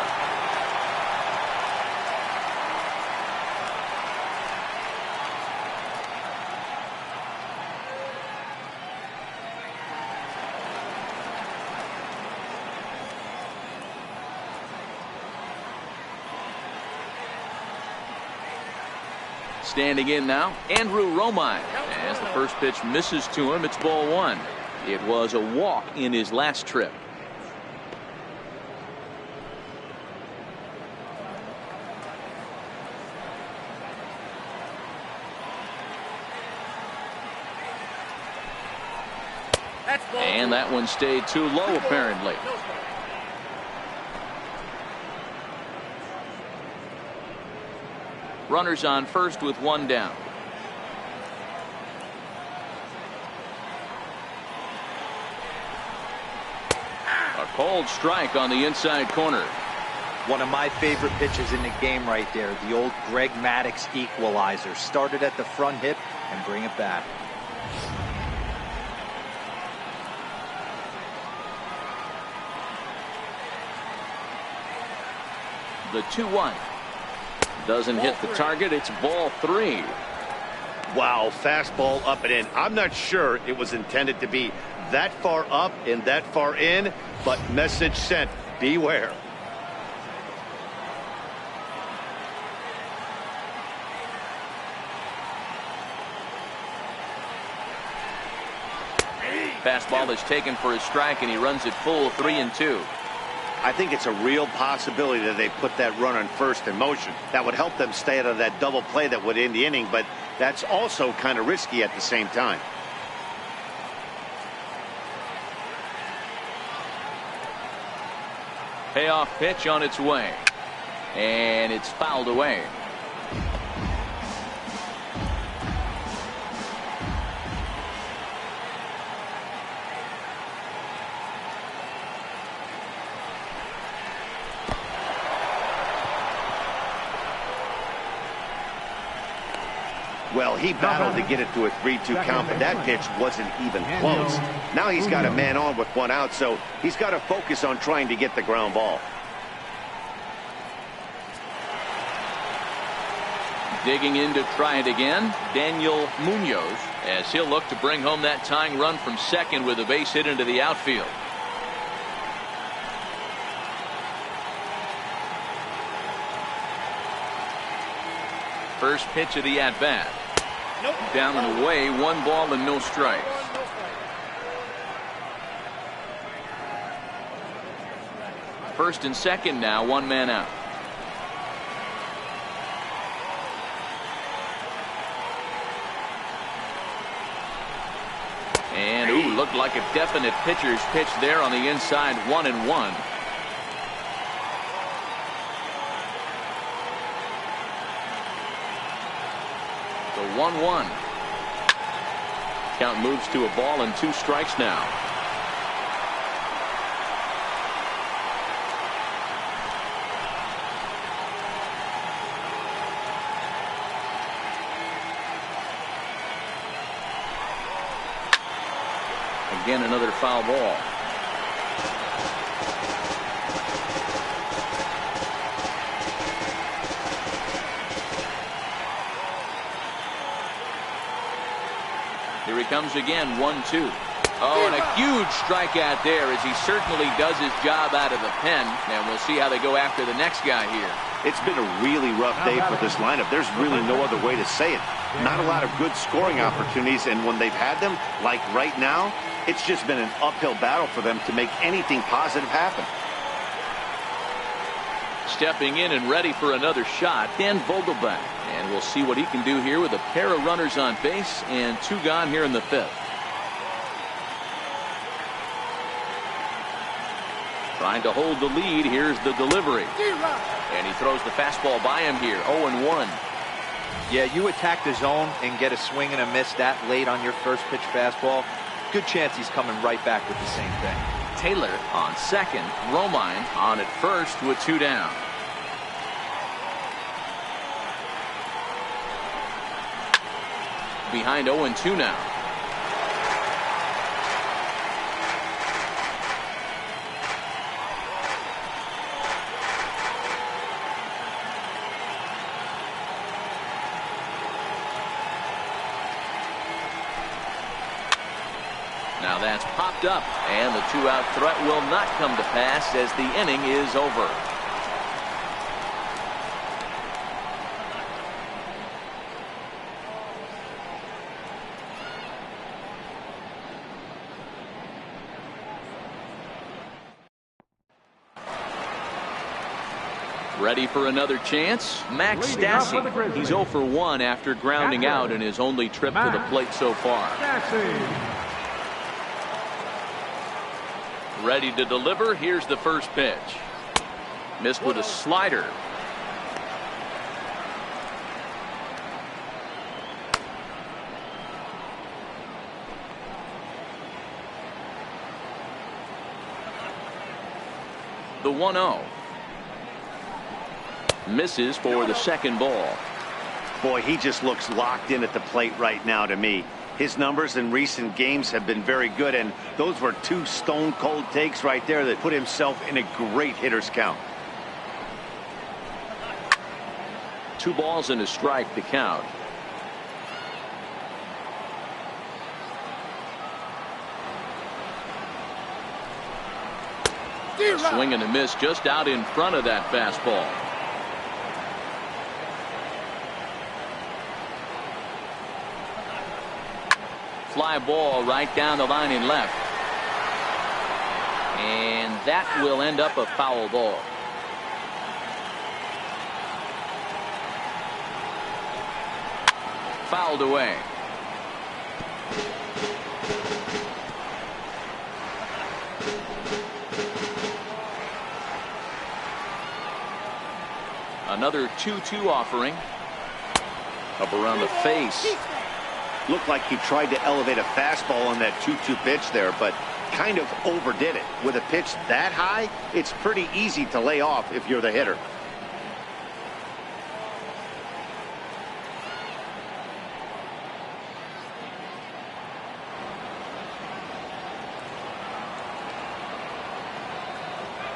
Standing in now, Andrew Romine. As the first pitch misses to him, it's ball one. It was a walk in his last trip. And that one stayed too low, apparently. Runners on first with one down. A cold strike on the inside corner. One of my favorite pitches in the game right there. The old Greg Maddux equalizer. Started at the front hip and bring it back. The 2-1. Doesn't hit the target. It's ball three. Wow, fastball up and in. I'm not sure it was intended to be that far up and that far in, but message sent. Beware. Fastball is taken for a strike, and he runs it full 3-2. I think it's a real possibility that they put that run on first in motion. That would help them stay out of that double play that would end the inning, but that's also kind of risky at the same time. Payoff pitch on its way. And it's fouled away. Well, he battled to get it to a 3-2 count, but that pitch wasn't even close. Now he's got a man on with one out, so he's got to focus on trying to get the ground ball. Digging in to try it again, Daniel Munoz, as he'll look to bring home that tying run from second with a base hit into the outfield. First pitch of the at-bat. Down and away, 1 ball and no strikes. First and second now, 1 man out. And ooh, looked like a definite pitcher's pitch there on the inside, 1-1. The 1-1. Count moves to a ball and 2 strikes now. Again, another foul ball. Here he comes again, 1-2. Oh, and a huge strikeout there as he certainly does his job out of the pen. And we'll see how they go after the next guy here. It's been a really rough day for this lineup. There's really no other way to say it. Not a lot of good scoring opportunities, and when they've had them, like right now, it's just been an uphill battle for them to make anything positive happen. Stepping in and ready for another shot, Dan Vogelbach. And we'll see what he can do here with a pair of runners on base and 2 gone here in the 5th. Trying to hold the lead. Here's the delivery. And he throws the fastball by him here. 0-1. Yeah, you attack the zone and get a swing and a miss that late on your first pitch fastball. Good chance he's coming right back with the same thing. Taylor on second. Romine on at first with 2 down. Behind 0-2 now. Now that's popped up, and the 2-out threat will not come to pass as the inning is over. Ready for another chance? Max Stassi. He's 0 for 1 after grounding out in his only trip to the plate so far. Ready to deliver. Here's the first pitch. Missed with a slider. The 1-0. Misses for the second ball. Boy, he just looks locked in at the plate right now to me. His numbers in recent games have been very good, and those were 2 stone-cold takes right there that put himself in a great hitter's count. 2 balls and a strike to count. A swing and a miss just out in front of that fastball. Fly ball right down the line in left. And that will end up a foul ball. Fouled away. Another 2-2 offering. Up around the face. Looked like he tried to elevate a fastball on that 2-2 pitch there, but kind of overdid it. With a pitch that high, it's pretty easy to lay off if you're the hitter.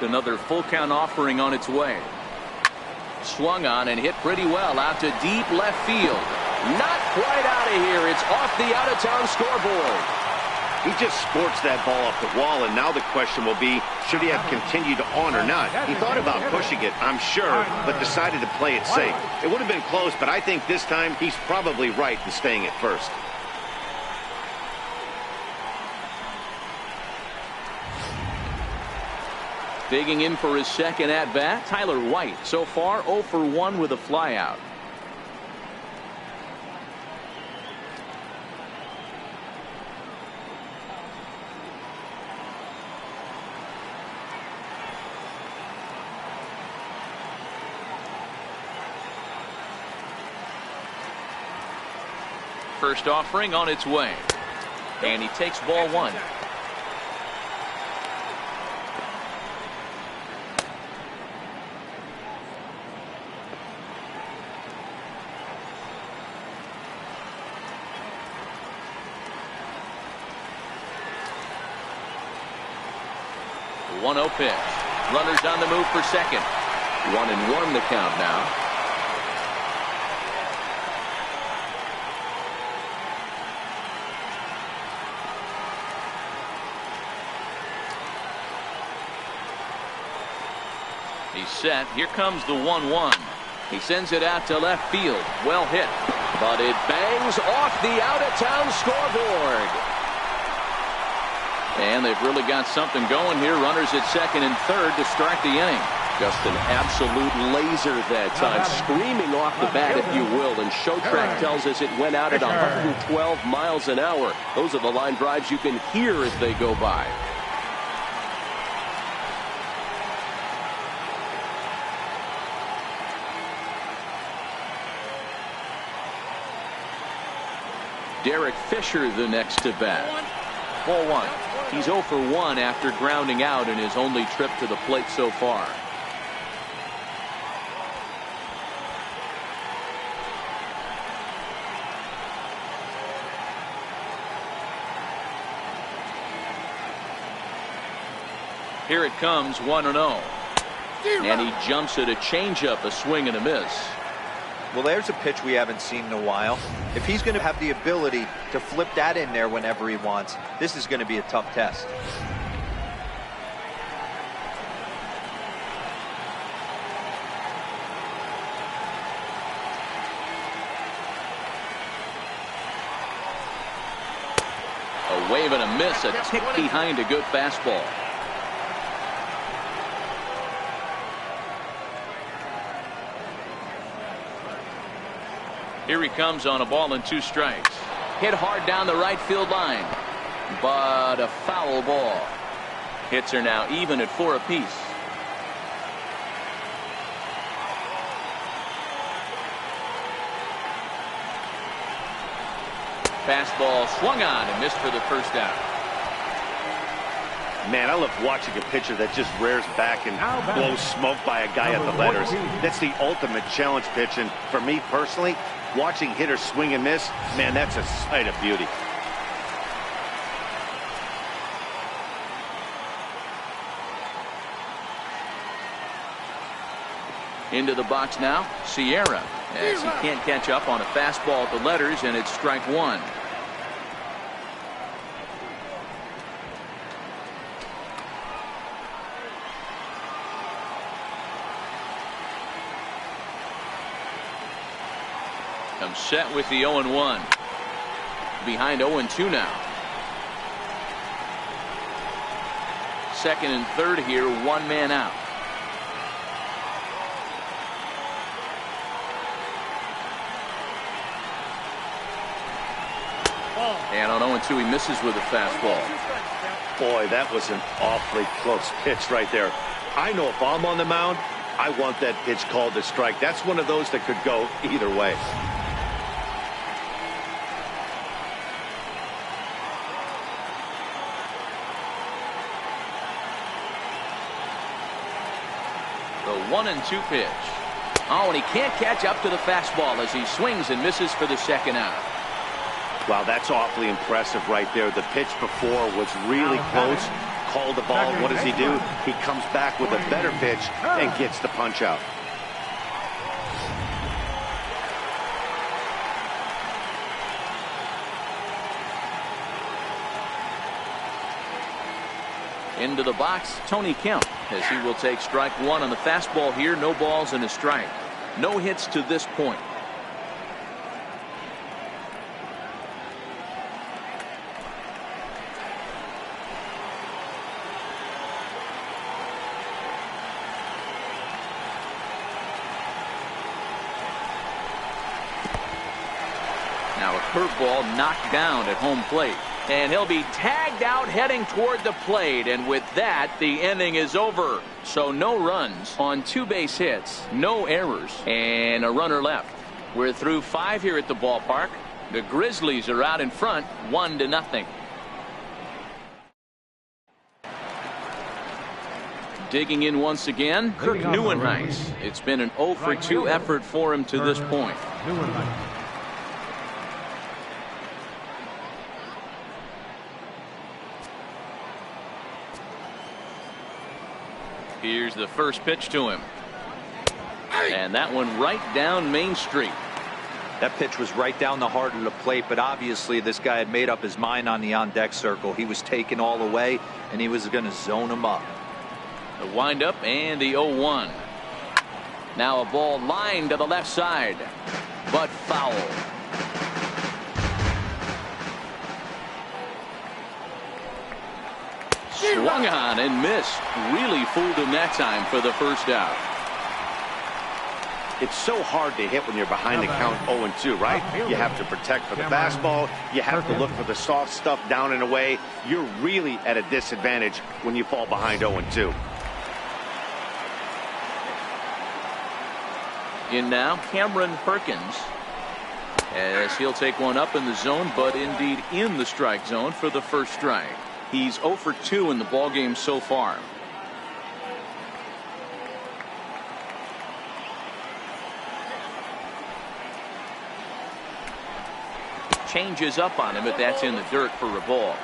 Another full count offering on its way. Swung on and hit pretty well out to deep left field. Not quite out of here. It's off the out-of-town scoreboard. He just sports that ball off the wall, and now the question will be, should he have continued on or not? He thought about pushing it, I'm sure, but decided to play it safe. It would have been close, but I think this time he's probably right in staying at first. Digging in for his second at-bat, Tyler White. So far, 0 for 1 with a flyout. First offering on its way. And he takes ball 1. The 1-0 pitch. Runners on the move for second. 1-1 the count now. He's set. Here comes the 1-1. He sends it out to left field. Well hit. But it bangs off the out-of-town scoreboard. And they've really got something going here. Runners at second and third to start the inning. Just an absolute laser that time. Screaming off the bat, if you will. And Showtrack tells us it went out at 112 miles an hour. Those are the line drives you can hear as they go by. Derek Fisher the next to bat. Ball 1. He's 0 for 1 after grounding out in his only trip to the plate so far. Here it comes, 1-0. And he jumps at a changeup, a swing and a miss. Well, there's a pitch we haven't seen in a while. If he's going to have the ability to flip that in there whenever he wants, this is going to be a tough test. A wave and a miss, a tick behind a good fastball. Here he comes on a ball and 2 strikes. Hit hard down the right field line. But a foul ball. Hits are now even at 4 apiece. Fastball swung on and missed for the first out. Man, I love watching a pitcher that just rears back and blows smoke by a guy at the letters. That's the ultimate challenge pitch, and for me personally, watching hitters swing and miss, man, that's a sight of beauty. Into the box now, Sierra, as he can't catch up on a fastball at the letters, and it's strike 1. Comes set with the 0-1. Behind 0-2 now. Second and third here, 1 man out. And on 0-2 he misses with a fastball. Boy, that was an awfully close pitch right there. I know if I'm on the mound, I want that pitch called a strike. That's one of those that could go either way. The 1-2 pitch. Oh, and he can't catch up to the fastball as he swings and misses for the second out. Wow, that's awfully impressive right there. The pitch before was really close. Called the ball. What does he do? He comes back with a better pitch and gets the punch out. Into the box, Tony Kemp, as he will take strike one on the fastball here. No balls and a strike. No hits to this point. Now a curveball knocked down at home plate. And he'll be tagged out heading toward the plate. And with that, the inning is over. So no runs on 2 base hits, no errors, and a runner left. We're through 5 here at the ballpark. The Grizzlies are out in front, 1-0. Digging in once again, Kirk Neuenhuis. It's been an 0 for 2 effort for him to this point. Here's the first pitch to him. And that one right down Main Street. That pitch was right down the heart of the plate, but obviously this guy had made up his mind on the on-deck circle. He was taken all the way, and he was going to zone him up. The windup and the 0-1. Now a ball lined to the left side, but foul. Swung on and missed. Really fooled him that time for the first out. It's so hard to hit when you're behind the count 0-2, right? You have to protect for the fastball. You have to look for the soft stuff down and away. You're really at a disadvantage when you fall behind 0-2. In now, Cameron Perkins, as he'll take one up in the zone, but indeed in the strike zone for the first strike. He's 0 for 2 in the ballgame so far. Changes up on him, but that's in the dirt for a ball.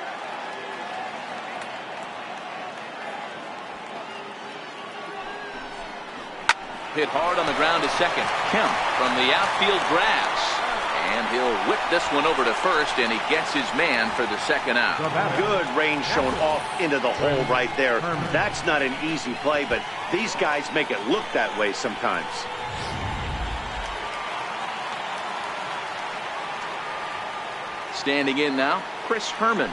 Hit hard on the ground to second. Kemp from the outfield grass. And he'll whip this one over to first, and he gets his man for the second out. Good range shown off into the hole right there. That's not an easy play, but these guys make it look that way sometimes. Standing in now, Chris Herman,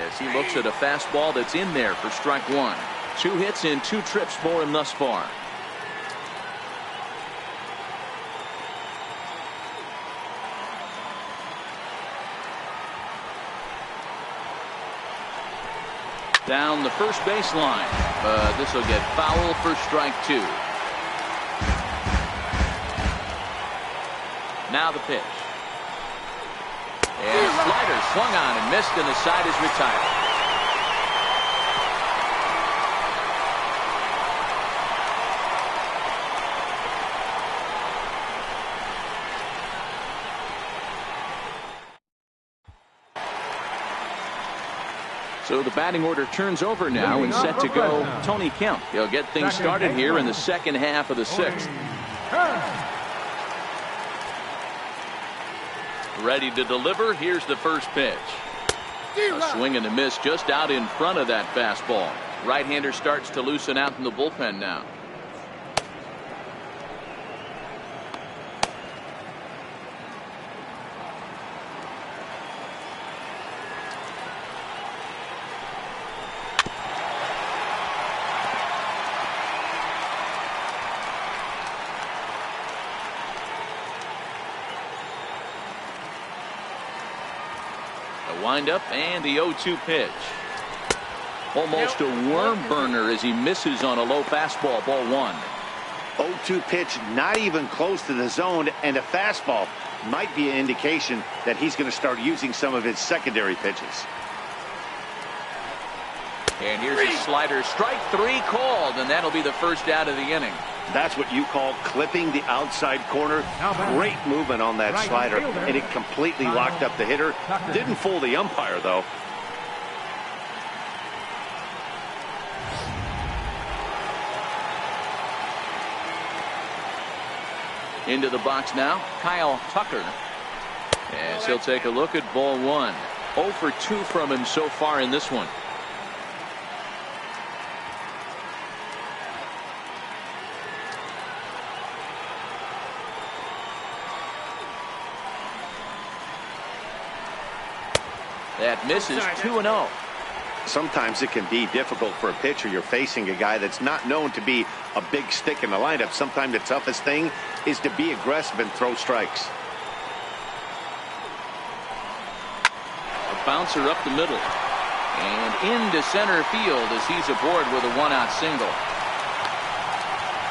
as he looks at a fastball that's in there for strike one. 2 hits in 2 trips for him thus far. Down the first baseline. This will get foul for strike 2. Now the pitch. And slider swung on and missed, and the side is retired. So the batting order turns over now and set to go Tony Kemp. He'll get things started here in the second half of the 6th. Ready to deliver. Here's the first pitch. A swing and a miss just out in front of that fastball. Right-hander starts to loosen out in the bullpen now. Windup and the 0-2 pitch. Almost a worm burner as he misses on a low fastball. Ball 1. 0-2 pitch, not even close to the zone, and a fastball might be an indication that he's going to start using some of his secondary pitches. And here's a slider. Strike 3 called, and that'll be the first out of the inning. That's what you call clipping the outside corner. Great movement on that slider, and it completely locked up the hitter. Didn't fool the umpire, though. Into the box now, Kyle Tucker. As he'll take a look at ball 1. 0 for 2 from him so far in this one. That misses 2-0. Sometimes it can be difficult for a pitcher. You're facing a guy that's not known to be a big stick in the lineup. Sometimes the toughest thing is to be aggressive and throw strikes. A bouncer up the middle. And into center field as he's aboard with a one-out single.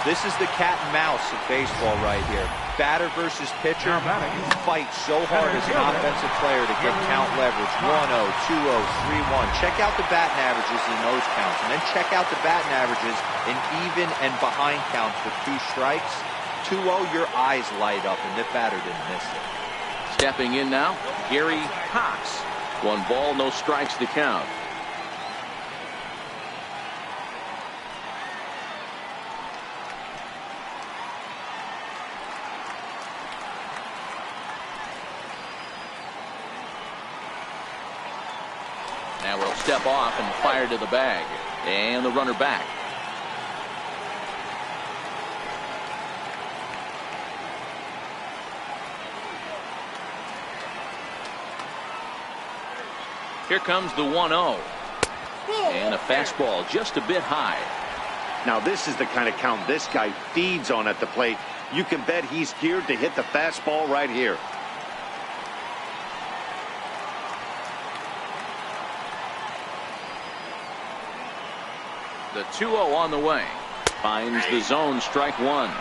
This is the cat and mouse of baseball right here. Batter versus pitcher. You fight so hard as an offensive player to get count leverage. 1-0, 2-0, 3-1. Check out the batting averages in those counts. And then check out the batting averages in even and behind counts with 2 strikes. 2-0, your eyes light up, and the batter didn't miss it. Stepping in now, Gary Cox. 1 ball, no strikes to count. Now we'll step off and fire to the bag. And the runner back. Here comes the 1-0. And a fastball just a bit high. Now this is the kind of count this guy feeds on at the plate. You can bet he's geared to hit the fastball right here. The 2-0 on the way. Finds the zone, strike 1.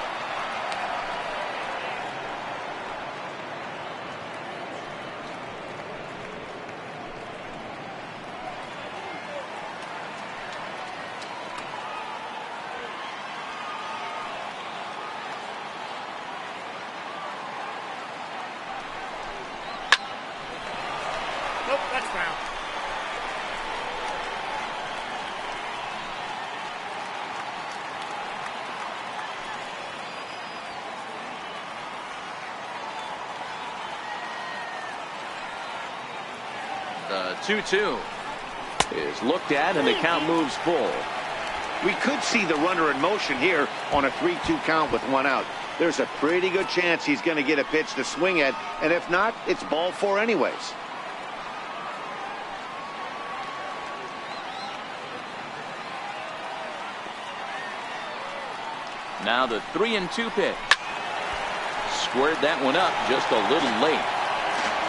Nope, that's foul. The 2-2 is looked at and the count moves full. We could see the runner in motion here on a 3-2 count with 1 out. There's a pretty good chance he's going to get a pitch to swing at, and if not, it's ball 4 anyways. Now the 3-2 pitch. Squared that one up just a little late.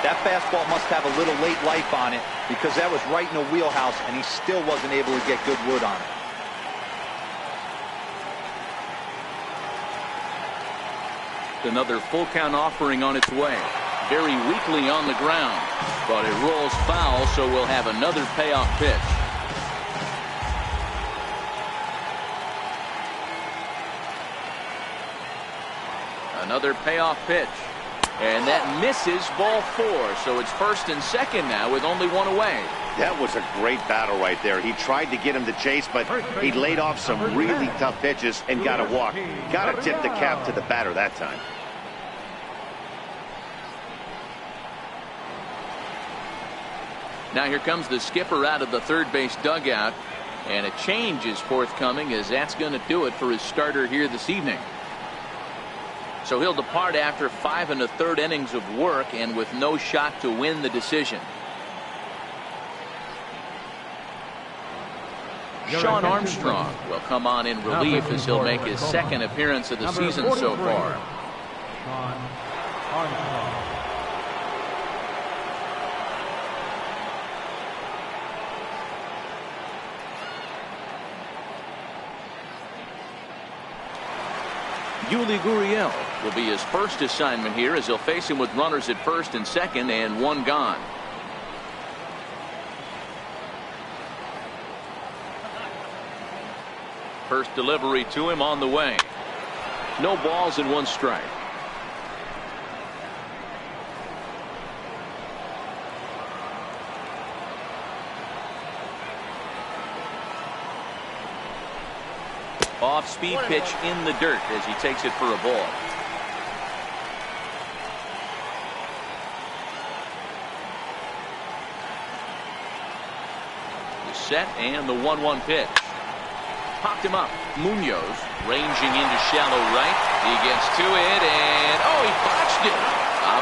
That fastball must have a little late life on it because that was right in the wheelhouse and he still wasn't able to get good wood on it. Another full count offering on its way. Very weakly on the ground, but it rolls foul, so we'll have another payoff pitch. Another payoff pitch. And that misses, ball 4. So it's first and second now with only 1 away. That was a great battle right there. He tried to get him to chase, but he laid off some really tough pitches and got a walk. Got to tip the cap to the batter that time. Now here comes the skipper out of the third base dugout. And a change is forthcoming as that's going to do it for his starter here this evening. So he'll depart after 5 1/3 innings of work and with no shot to win the decision. Sean Armstrong will come on in relief as he'll make his second appearance of the season so far. Sean Armstrong. Yuli Gurriel will be his first assignment here as he'll face him with runners at first and second and 1 gone. First delivery to him on the way. No balls and 1 strike. Off-speed pitch in the dirt as he takes it for a ball. The set and the 1-1 pitch. Popped him up. Munoz ranging into shallow right. He gets to it and he botched it.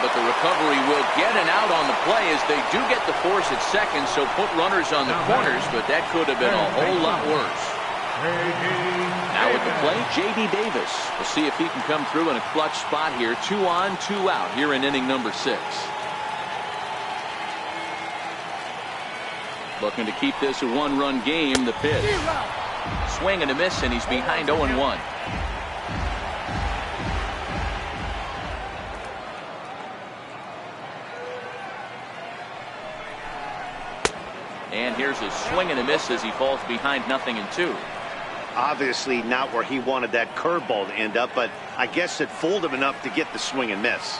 But the recovery will get an out on the play as they do get the force at second, so put runners on the corners, but that could have been a whole lot worse. Now with the play, J.D. Davis. We'll see if he can come through in a clutch spot here. 2 on, 2 out here in inning number 6. Looking to keep this a 1-run game. The pitch. Swing and a miss, and he's behind 0-1. And here's a swing and a miss as he falls behind 0-2. Obviously not where he wanted that curveball to end up, but I guess it fooled him enough to get the swing and miss.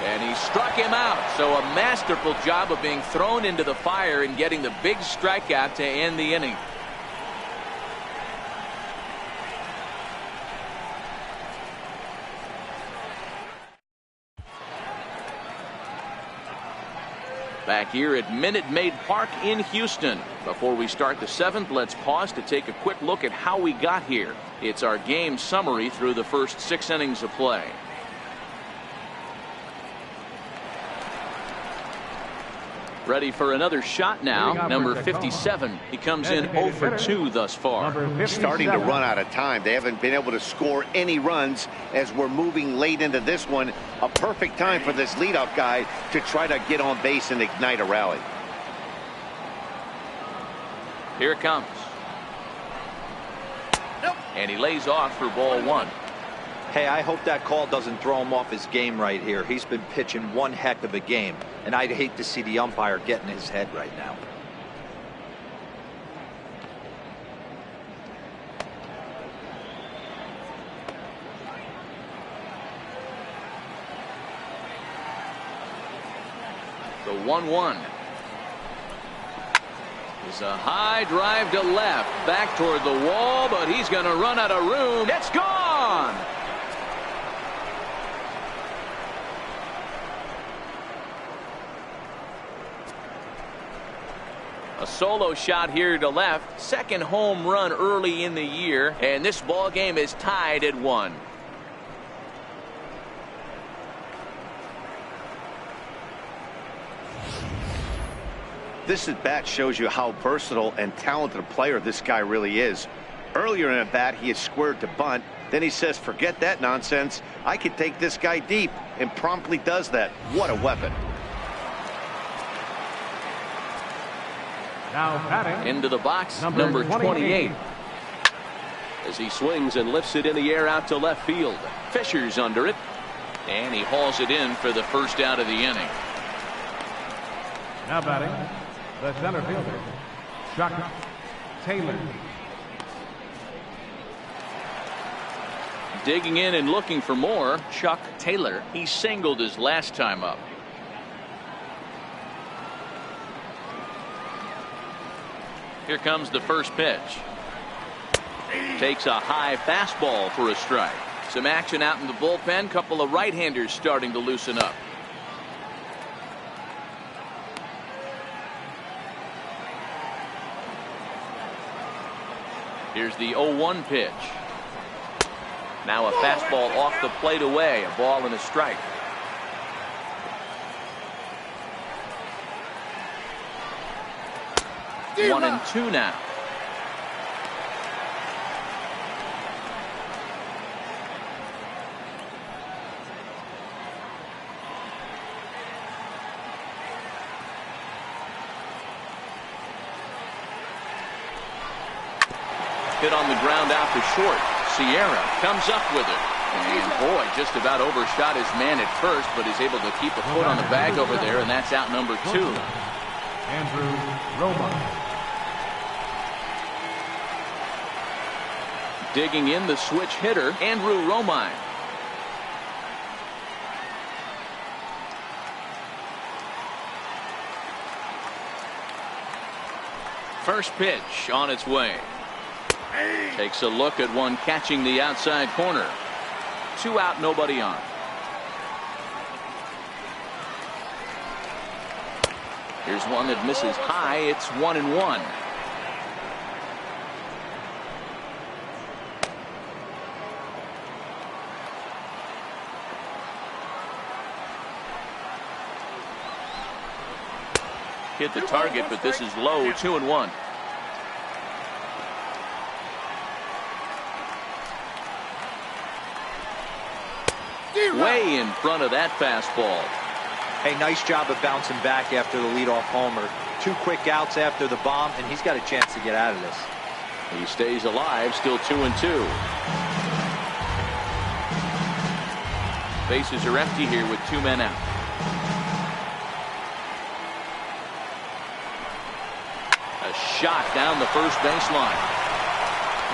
And he struck him out. So a masterful job of being thrown into the fire and getting the big strikeout to end the inning. Back here at Minute Maid Park in Houston. Before we start the 7th, let's pause to take a quick look at how we got here. It's our game summary through the first 6 innings of play. Ready for another shot now. Number 57. He comes in 0 for 2 thus far. Starting to run out of time. They haven't been able to score any runs as we're moving late into this one. A perfect time for this leadoff guy to try to get on base and ignite a rally. Here it comes. And he lays off for ball 1. Hey, I hope that call doesn't throw him off his game right here. He's been pitching one heck of a game, and I'd hate to see the umpire get in his head right now. The 1-1 is a high drive to left, back toward the wall, but he's going to run out of room. It's gone. A solo shot here to left. Second home run early in the year, and this ball game is tied at 1. This at bat shows you how versatile and talented a player this guy really is. Earlier in a bat, he is squared to bunt. Then he says, forget that nonsense. I can take this guy deep, and promptly does that. What a weapon. Now batting. Into the box, number 28. As he swings and lifts it in the air out to left field. Fisher's under it, and he hauls it in for the first out of the inning. Now batting, the center fielder, Chuck Taylor. Digging in and looking for more, Chuck Taylor. He singled his last time up. Here comes the first pitch. Takes a high fastball for a strike. Some action out in the bullpen. Couple of right-handers starting to loosen up. Here's the 0-1 pitch. Now a fastball off the plate away. A ball and a strike. One and two now. Hit on the ground out to short. Sierra comes up with it. And boy, just about overshot his man at first, but is able to keep a foot on the bag over there, and that's out number 2. Andrew Roma. Digging in, the switch hitter, Andrew Romine. First pitch on its way. Takes a look at one catching the outside corner. 2 out, nobody on. Here's one that misses high. It's 1-1. Hit the target, but this is low. 2-1. Way in front of that fastball. Hey, nice job of bouncing back after the leadoff homer. 2 quick outs after the bomb, and he's got a chance to get out of this. He stays alive, still 2-2. Bases are empty here with 2 men out. A shot down the first baseline.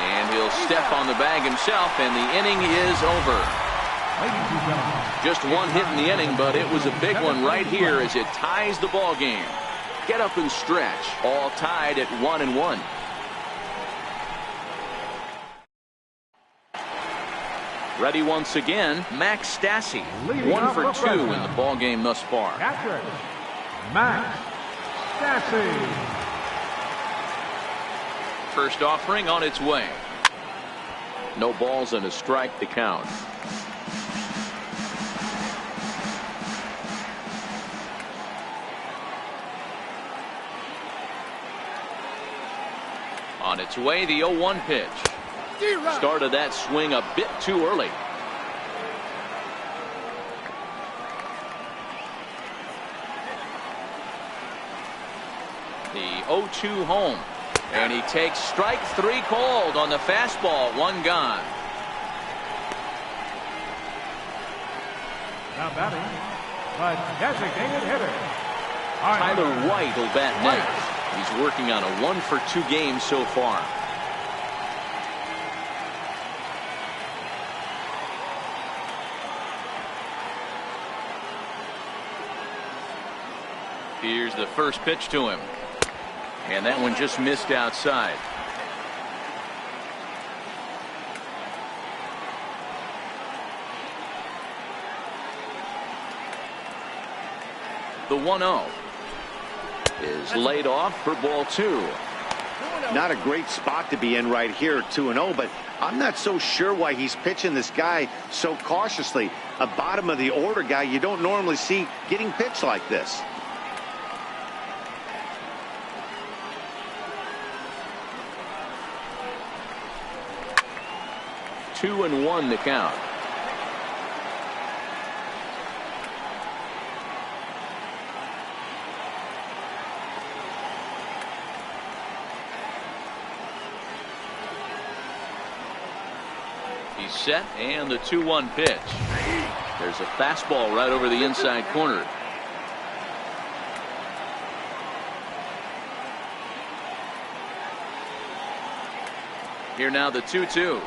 And he'll step on the bag himself, and the inning is over. Just 1 hit in the inning, but it was a big one right here as it ties the ball game. Get up and stretch. All tied at 1-1. Ready once again, Max Stassi. 1 for 2 in the ball game thus far. Catcher, Max Stassi. First offering on its way. No balls and a strike to count. On its way, the 0-1 pitch. Started that swing a bit too early. The 0-2 home. And he takes strike 3 called on the fastball. 1 gone. Now batting, the designated hitter, Tyler White will bat next. He's working on a 1 for 2 game so far. Here's the first pitch to him. And that one just missed outside. The 1-0 is laid off for ball 2. Not a great spot to be in right here, 2-0, but I'm not so sure why he's pitching this guy so cautiously. A bottom of the order guy you don't normally see getting pitched like this. Two and 1 the count. He's set, and the 2-1 pitch. There's a fastball right over the inside corner. Here now the 2-2.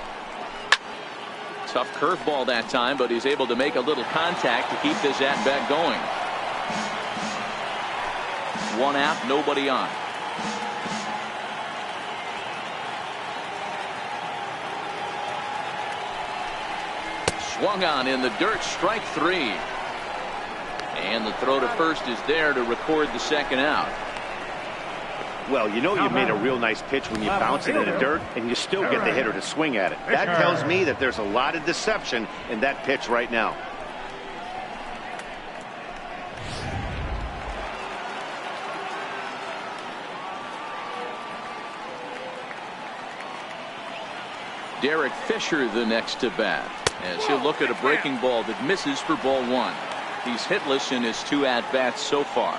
Tough curveball that time, but he's able to make a little contact to keep this at-bat going. 1 out, nobody on. Swung on in the dirt, strike 3. And the throw to first is there to record the second out. Well, you know you made a real nice pitch when you bounce it in the dirt and you still get the hitter to swing at it. That tells me that there's a lot of deception in that pitch right now. Derek Fisher the next to bat, as he'll look at a breaking ball that misses for ball 1. He's hitless in his 2 at-bats so far.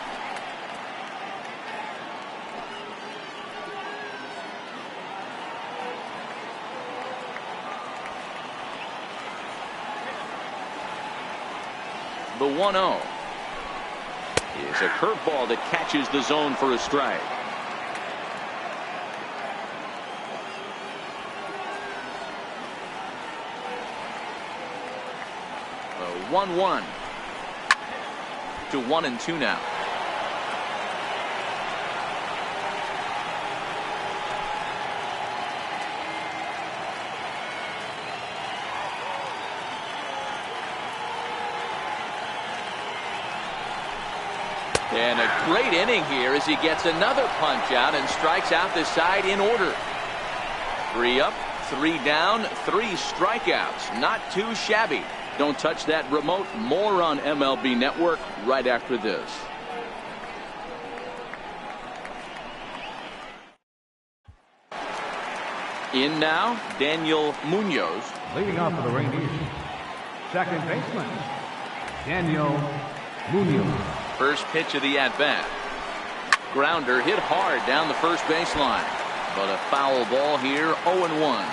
The 1-0 is a curveball that catches the zone for a strike. The 1-1 to 1-2 now. And a great inning here as he gets another punch out and strikes out the side in order. 3 up, 3 down, 3 strikeouts. Not too shabby. Don't touch that remote. More on MLB Network right after this. In now, Daniel Munoz. Leading off for the Rainiers, second baseman, Daniel Munoz. First pitch of the at-bat. Grounder hit hard down the first baseline. But a foul ball here, 0-1.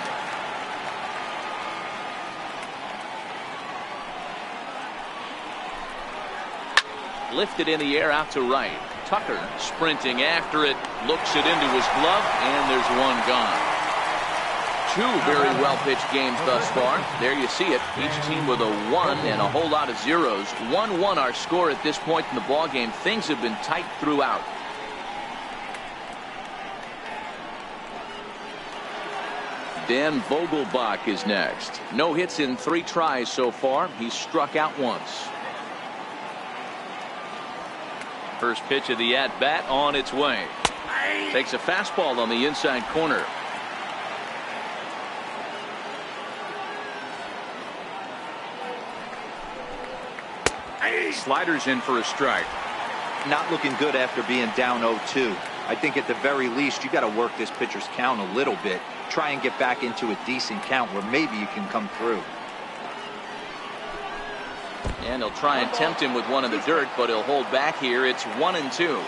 Lifted in the air out to right. Tucker sprinting after it, looks it into his glove, and there's one gone. Two very well-pitched games thus far. There you see it. Each team with a 1 and a whole lot of zeros. 1-1 our score at this point in the ball game. Things have been tight throughout. Dan Vogelbach is next. No hits in 3 tries so far. He's struck out once. First pitch of the at-bat on its way. Takes a fastball on the inside corner. Sliders in for a strike. Not looking good after being down 0-2. I think at the very least you got to work this pitcher's count a little bit. Try and get back into a decent count where maybe you can come through. And he'll try and tempt him with one in the dirt, but he'll hold back here. It's 1-2.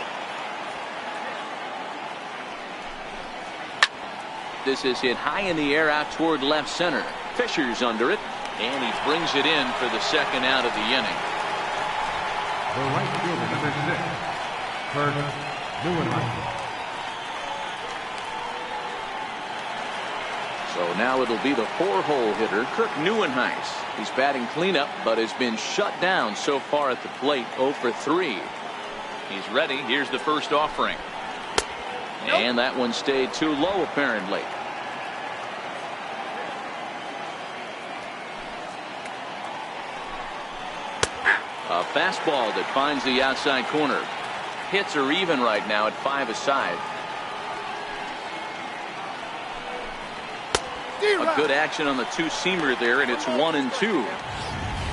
This is hit high in the air out toward left center. Fisher's under it, and he brings it in for the second out of the inning. The right fielder, number 6, Kurt Neuenheim. So now it'll be the 4-hole hitter, Kirk Neuenheim. He's batting cleanup, but has been shut down so far at the plate, 0 for 3. He's ready. Here's the first offering. Nope. And that one stayed too low, apparently. A fastball that finds the outside corner. Hits are even right now at 5 aside. A good action on the two-seamer there, and it's 1-2.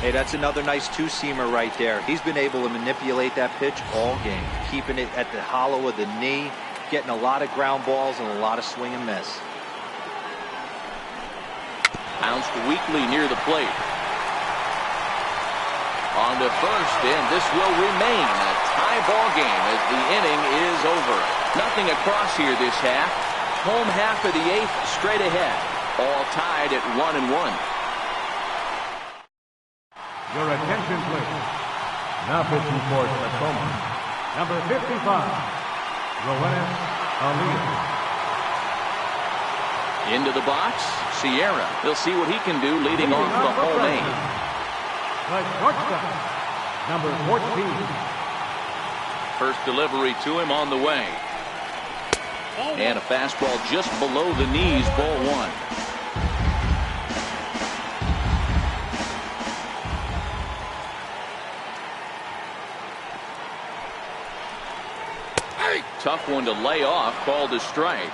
Hey, that's another nice two-seamer right there. He's been able to manipulate that pitch all game, keeping it at the hollow of the knee, getting a lot of ground balls and a lot of swing and miss. Bounced weakly near the plate. On to first, and this will remain a tie ball game as the inning is over. Nothing across here this half. Home half of the 8th straight ahead. All tied at 1-1. Your attention, please. Now pitching for Tacoma, number 55, Roenis Aliyah. Into the box, Sierra. He'll see what he can do leading off the home 8. The shortstop, number 14. First delivery to him on the way. And a fastball just below the knees, ball 1. Tough one to lay off, called a strike.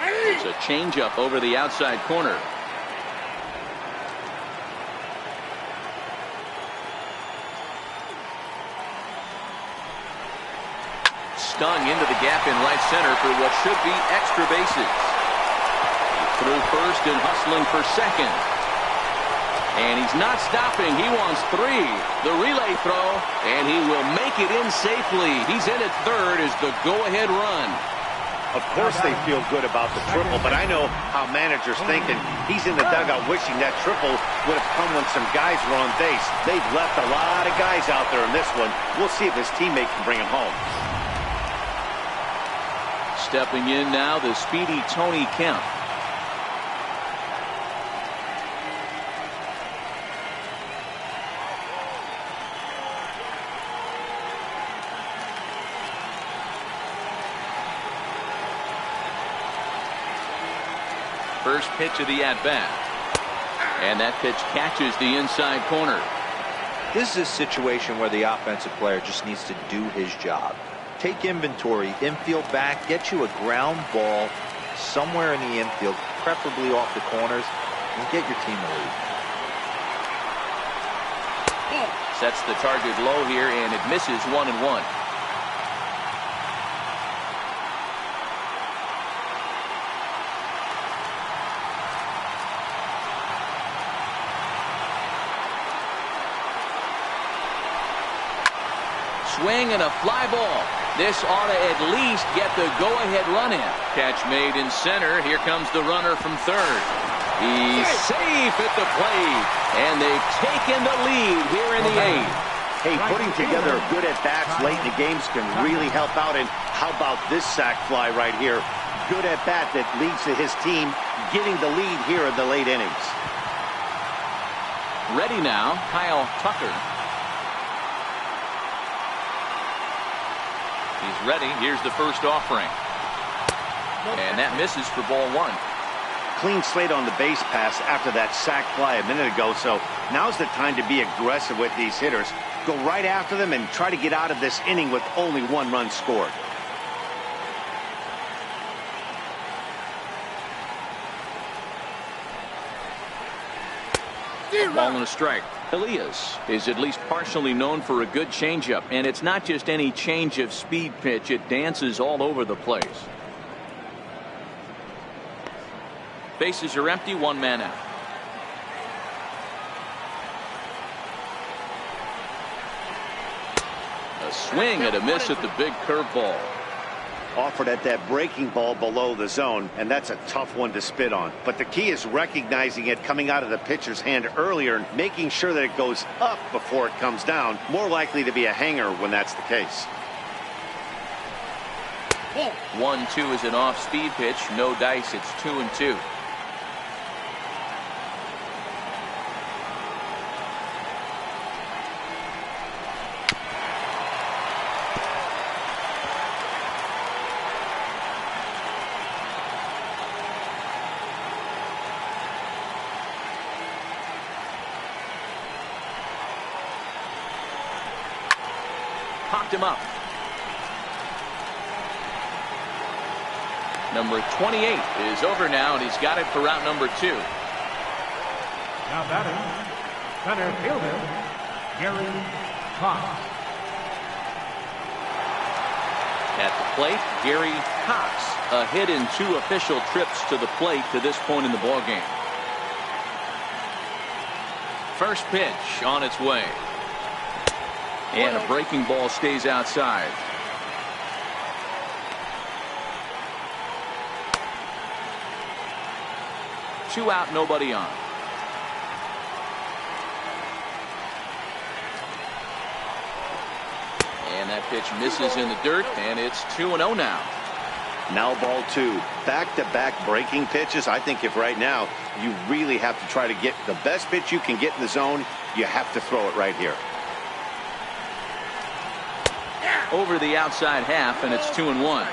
It's a changeup over the outside corner. Stung into the gap in right center for what should be extra bases. He threw first and hustling for second. And he's not stopping. He wants 3. The relay throw, and he will make it in safely. He's in at third as the go-ahead run. Of course they feel good about the triple, but I know how managers think, and he's in the dugout wishing that triple would have come when some guys were on base. They've left a lot of guys out there in this one. We'll see if his teammate can bring him home. Stepping in now, the speedy Tony Kemp. First pitch of the at-bat. And that pitch catches the inside corner. This is a situation where the offensive player just needs to do his job. take inventory, infield back, get you a ground ball somewhere in the infield, preferably off the corners, and get your team a lead. Sets the target low here, and it misses 1-1. Swing and a fly ball. This ought to at least get the go-ahead run in. Catch made in center. Here comes the runner from third. He's safe at the plate. And they've taken the lead here in the eighth. Hey, putting together good at-bats late in the games can really help out. And how about this sac fly right here? Good at-bat that leads to his team getting the lead here in the late innings. Ready now, Kyle Tucker. He's ready. Here's the first offering. And that misses for ball one. Clean slate on the base pass after that sac fly a minute ago, so now's the time to be aggressive with these hitters. Go right after them and try to get out of this inning with only 1 run scored. Ball and a strike. Elias is at least partially known for a good changeup, and it's not just any change of speed pitch. It dances all over the place. Bases are empty, 1 man out. A swing and a miss at the big curveball. Offered at that breaking ball below the zone, and that's a tough one to spit on. But the key is recognizing it coming out of the pitcher's hand earlier and making sure that it goes up before it comes down. More likely to be a hanger when that's the case. 1-2 is an off-speed pitch. No dice. It's 2-2. Popped him up. Number 28 is over now, and he's got it for route number 2. Now batting, center fielder, Gary Cox. At the plate, Gary Cox. A hit in 2 official trips to the plate to this point in the ballgame. First pitch on its way. And a breaking ball stays outside. Two out, nobody on. And that pitch misses in the dirt, and it's 2-0 now. Now ball 2. Back-to-back breaking pitches. I think if right now you really have to try to get the best pitch you can get in the zone, you have to throw it right here. Over the outside half, and it's 2-1.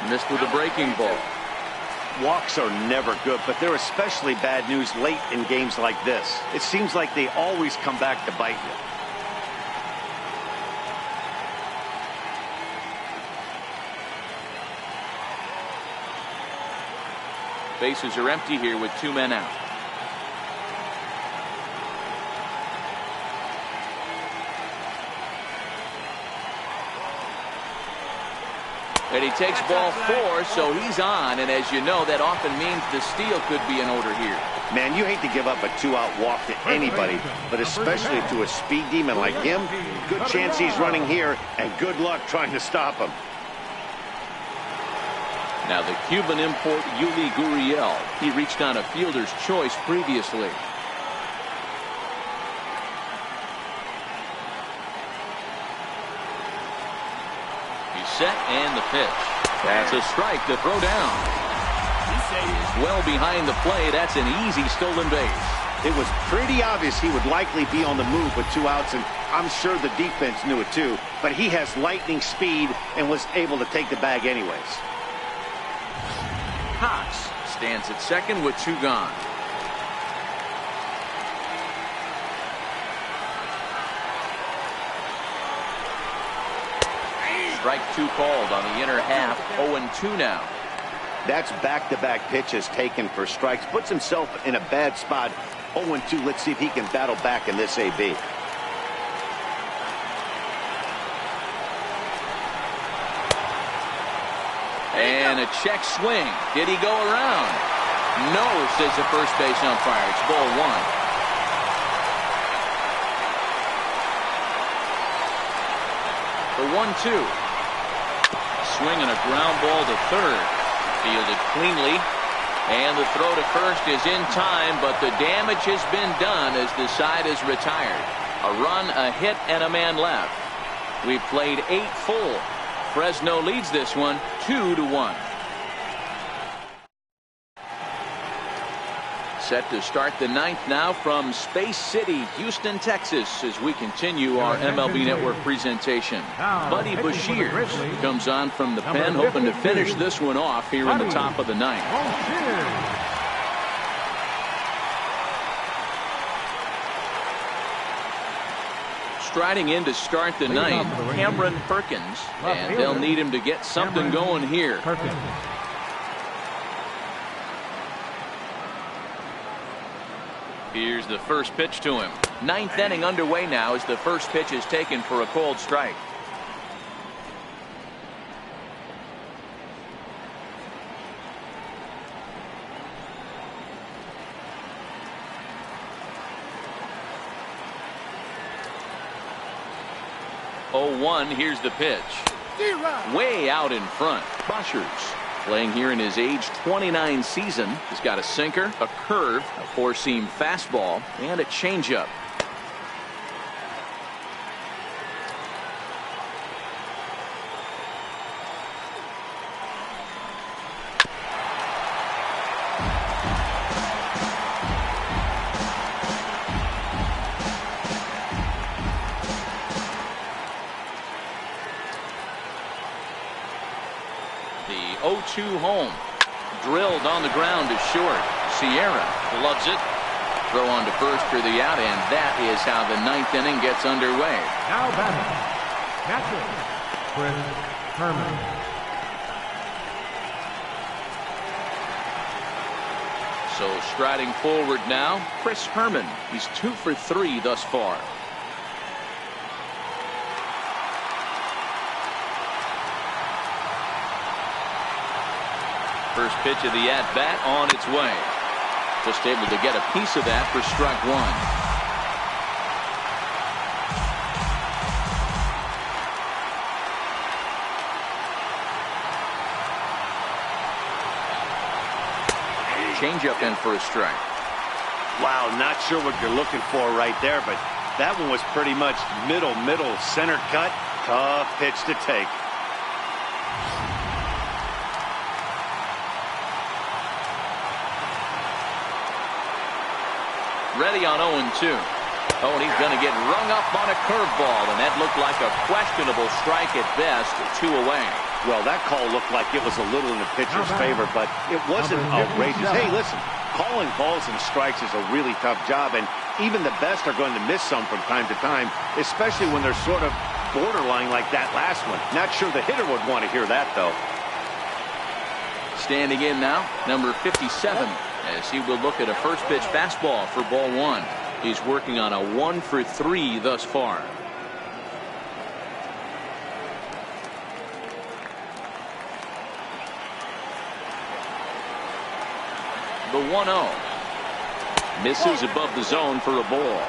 Missed with a breaking ball. Walks are never good, but they're especially bad news late in games like this. It seems like they always come back to bite you. Bases are empty here with 2 men out. And he takes ball 4, so he's on. And as you know, that often means the steal could be in order here. Man, you hate to give up a 2-out walk to anybody, but especially to a speed demon like him. Good chance he's running here, and good luck trying to stop him. Now the Cuban import, Yuli Gurriel. He reached on a fielder's choice previously. Set and the pitch. That's a strike to throw down. He's well behind the play. That's an easy stolen base. It was pretty obvious he would likely be on the move with 2 outs, and I'm sure the defense knew it too. But he has lightning speed and was able to take the bag anyways. Cox stands at second with 2 gone. Strike 2 called on the inner half. 0-2 now. That's back-to-back pitches taken for strikes. Puts himself in a bad spot. 0-2. Let's see if he can battle back in this AB. And a check swing. Did he go around? No, says the first base umpire. It's ball 1. The 1-2. Swing and a ground ball to third. Fielded cleanly. And the throw to first is in time, but the damage has been done as the side is retired. A run, a hit, and a man left. We've played 8 full. Fresno leads this one 2-1. Set to start the 9th now from Space City, Houston, Texas, as we continue our MLB Network presentation. Buddy Bashir comes on from the pen, hoping to finish this one off here in the top of the 9th. Striding in to start the 9th, Cameron Perkins, and they'll need him to get something going here. Here's the first pitch to him. 9th inning underway now as the first pitch is taken for a called strike. Here's the pitch. Way out in front. Bushers playing here in his age 29 season. He's got a sinker, a curve, a 4-seam fastball, and a changeup. The 0-2 home. Drilled on the ground to short. Sierra loves it. Throw on to first for the out, and that is how the 9th inning gets underway. Now batting, catcher, Chris Herman. So striding forward now, Chris Herman. He's 2 for 3 thus far. First pitch of the at-bat on its way. Just able to get a piece of that for strike 1. Changeup in for a strike. Wow, not sure what you're looking for right there, but that one was pretty much middle, center cut. Tough pitch to take. Ready on 0-2. Oh, and he's going to get rung up on a curveball, and that looked like a questionable strike at best. 2 away. Well, that call looked like it was a little in the pitcher's favor, but it wasn't outrageous. Hey, listen, calling balls and strikes is a really tough job, and even the best are going to miss some from time to time, especially when they're sort of borderline like that last one. Not sure the hitter would want to hear that, though. Standing in now, number 57, as he will look at a first pitch fastball for ball 1. He's working on a 1 for 3 thus far. The 1-0 misses above the zone for a ball.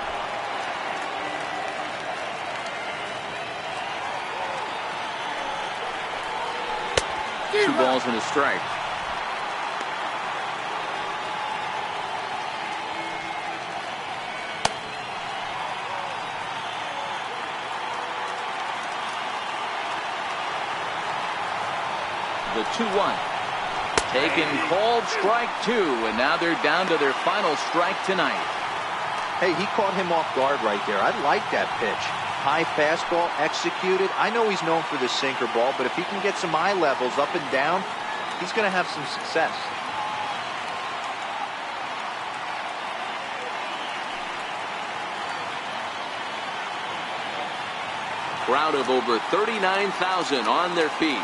Two balls and a strike. The 2-1. Taken called strike 2, and now they're down to their final strike tonight. Hey, he caught him off guard right there. I like that pitch. High fastball executed. I know he's known for the sinker ball, but if he can get some eye levels up and down, he's going to have some success. Crowd of over 39,000 on their feet.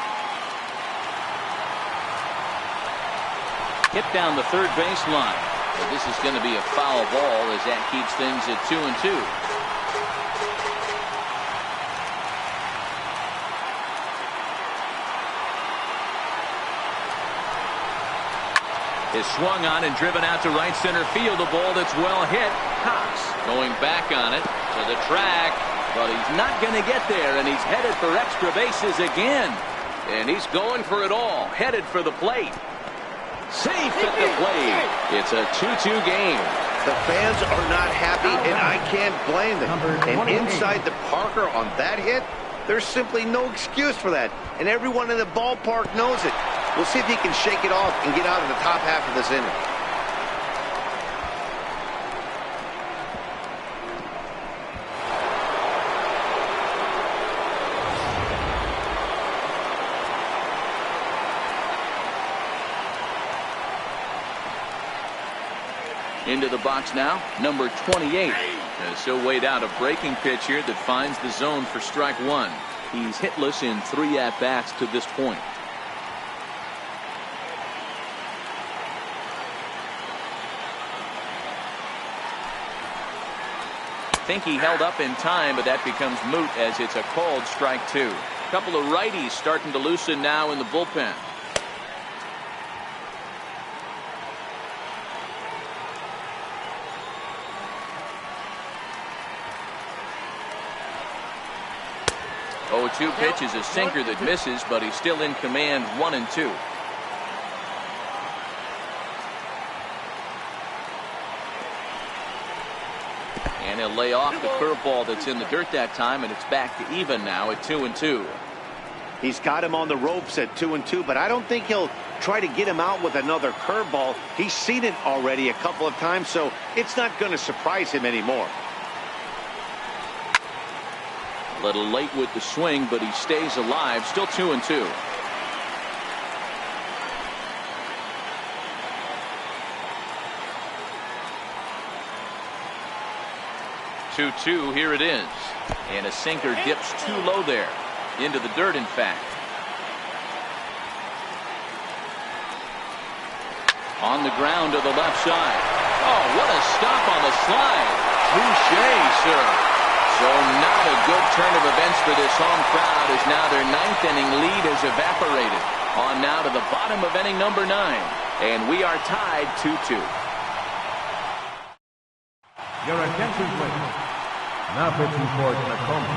Hit down the third baseline. But this is going to be a foul ball as that keeps things at 2-2. Is swung on and driven out to right center field. A ball that's well hit. Cox going back on it to the track. But he's not going to get there, and he's headed for extra bases again. And he's going for it all, headed for the plate. Safe at the plate. It's a 2-2 game. The fans are not happy, and I can't blame them. And inside the Parker on that hit, there's simply no excuse for that. And everyone in the ballpark knows it. We'll see if he can shake it off and get out of the top half of this inning. Into the box now, number 28. So weighed out a breaking pitch here that finds the zone for strike 1. He's hitless in 3 at-bats to this point. I think he held up in time, but that becomes moot as it's a called strike 2. A couple of righties starting to loosen now in the bullpen. Oh, 2 pitch is a sinker that misses, but he's still in command 1-2. And he'll lay off the curveball that's in the dirt that time, and it's back to even now at 2-2. He's got him on the ropes at 2-2, but I don't think he'll try to get him out with another curveball. He's seen it already a couple of times, so it's not going to surprise him anymore. A little late with the swing, but he stays alive. Still 2-2. Here it is. And a sinker dips too low there. Into the dirt, in fact. On the ground to the left side. Oh, what a stop on the slide. Touché, sir. So not a good turn of events for this home crowd as now their 9th inning lead has evaporated. On now to the bottom of inning number 9. And we are tied 2-2. Your attention, please. Now pitching for Tacoma,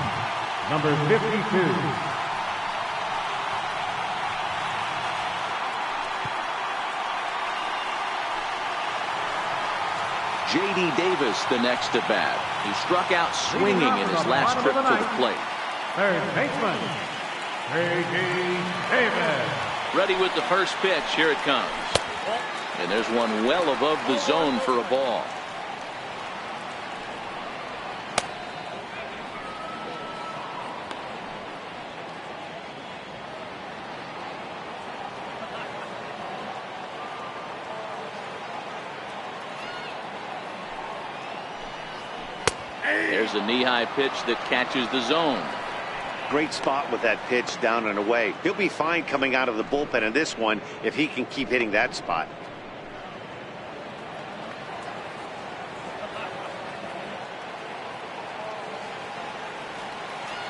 number 52. J.D. Davis the next at bat. He struck out swinging in his last trip to the plate. Third baseman, J.D. Davis. Ready with the first pitch. Here it comes. And there's one well above the zone for a ball. There's a knee-high pitch that catches the zone. Great spot with that pitch down and away. He'll be fine coming out of the bullpen in this one if he can keep hitting that spot.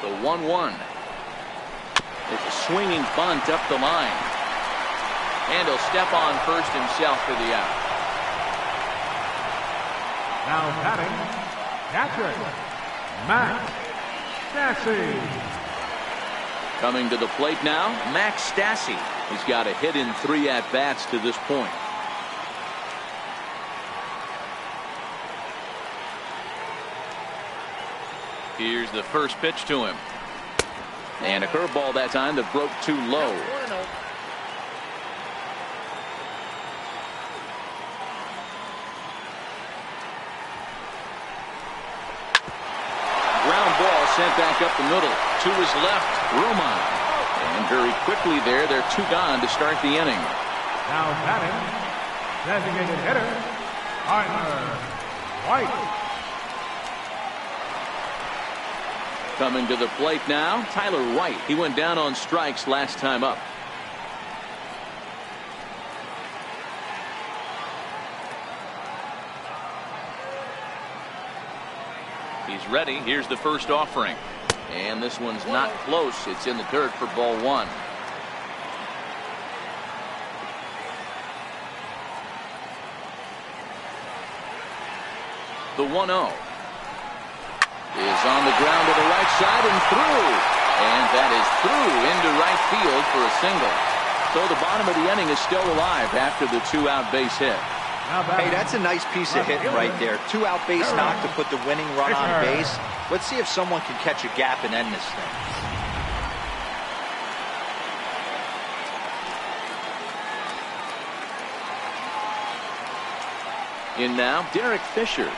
The 1-1. It's a swinging bunt up the line. And he'll step on first himself for the out. Now batting, catcher, Max Stassi. Coming to the plate now, Max Stassi. He's got a hit in 3 at-bats to this point. Here's the first pitch to him. And a curveball that time that broke too low. sent back up the middle. To his left, Roman. And very quickly there, they're 2 gone to start the inning. Now batting, designated hitter, Tyler White. Coming to the plate now, Tyler White. He went down on strikes last time up. He's ready. Here's the first offering. And this one's not close. It's in the dirt for ball 1. The 1-0 is on the ground to the right side and through. And that is through into right field for a single. So the bottom of the inning is still alive after the 2-out base hit. Hey, that's a nice piece of hitting right there. 2-out base knock to put the winning run on base. Let's see if someone can catch a gap and end this thing. In now, Derek Fisher.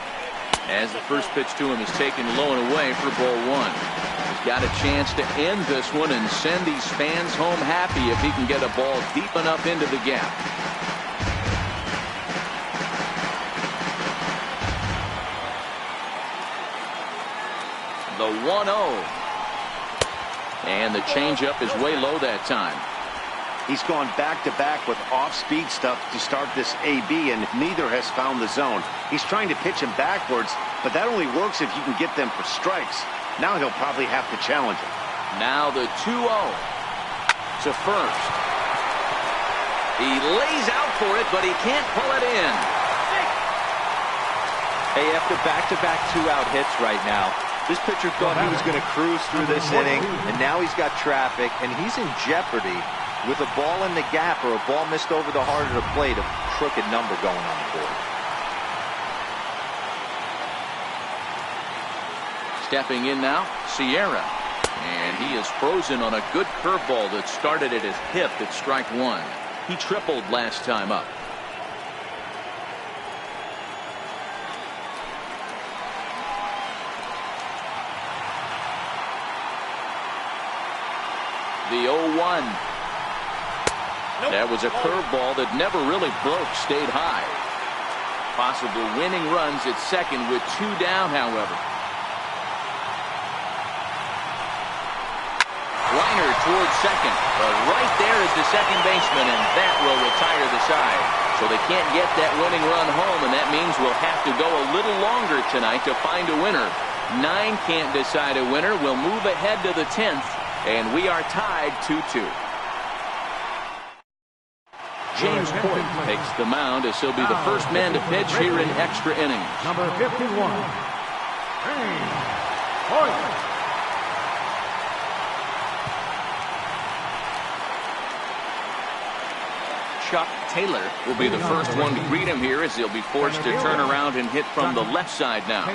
As the first pitch to him is taken low and away for ball 1. He's got a chance to end this one and send these fans home happy if he can get a ball deep enough into the gap. The 1-0. And the changeup is way low that time. He's gone back-to-back with off-speed stuff to start this AB, and neither has found the zone. He's trying to pitch him backwards, but that only works if you can get them for strikes. Now he'll probably have to challenge him. Now the 2-0 to first. He lays out for it, but he can't pull it in. Hey, after back-to-back 2-out hits right now, this pitcher thought he was going to cruise through this inning, and now he's got traffic, and he's in jeopardy with a ball in the gap or a ball missed over the heart of the plate, a crooked number going on the board. Stepping in now, Sierra. And he is frozen on a good curveball that started at his hip at strike 1. He tripled last time up. The 0-1. That was a curveball that never really broke, stayed high. Possible winning runs at second with 2 down, however. Liner towards second, but right there is the second baseman, and that will retire the side. So they can't get that winning run home, and that means we'll have to go a little longer tonight to find a winner. 9 can't decide a winner. We'll move ahead to the 10th, and we are tied 2-2. James Hoyt takes the mound as he'll be the first man to pitch here in extra innings. Number 51, James Hoyt. Chuck Taylor will be the first one to greet him here as he'll be forced to turn around and hit from the left side now.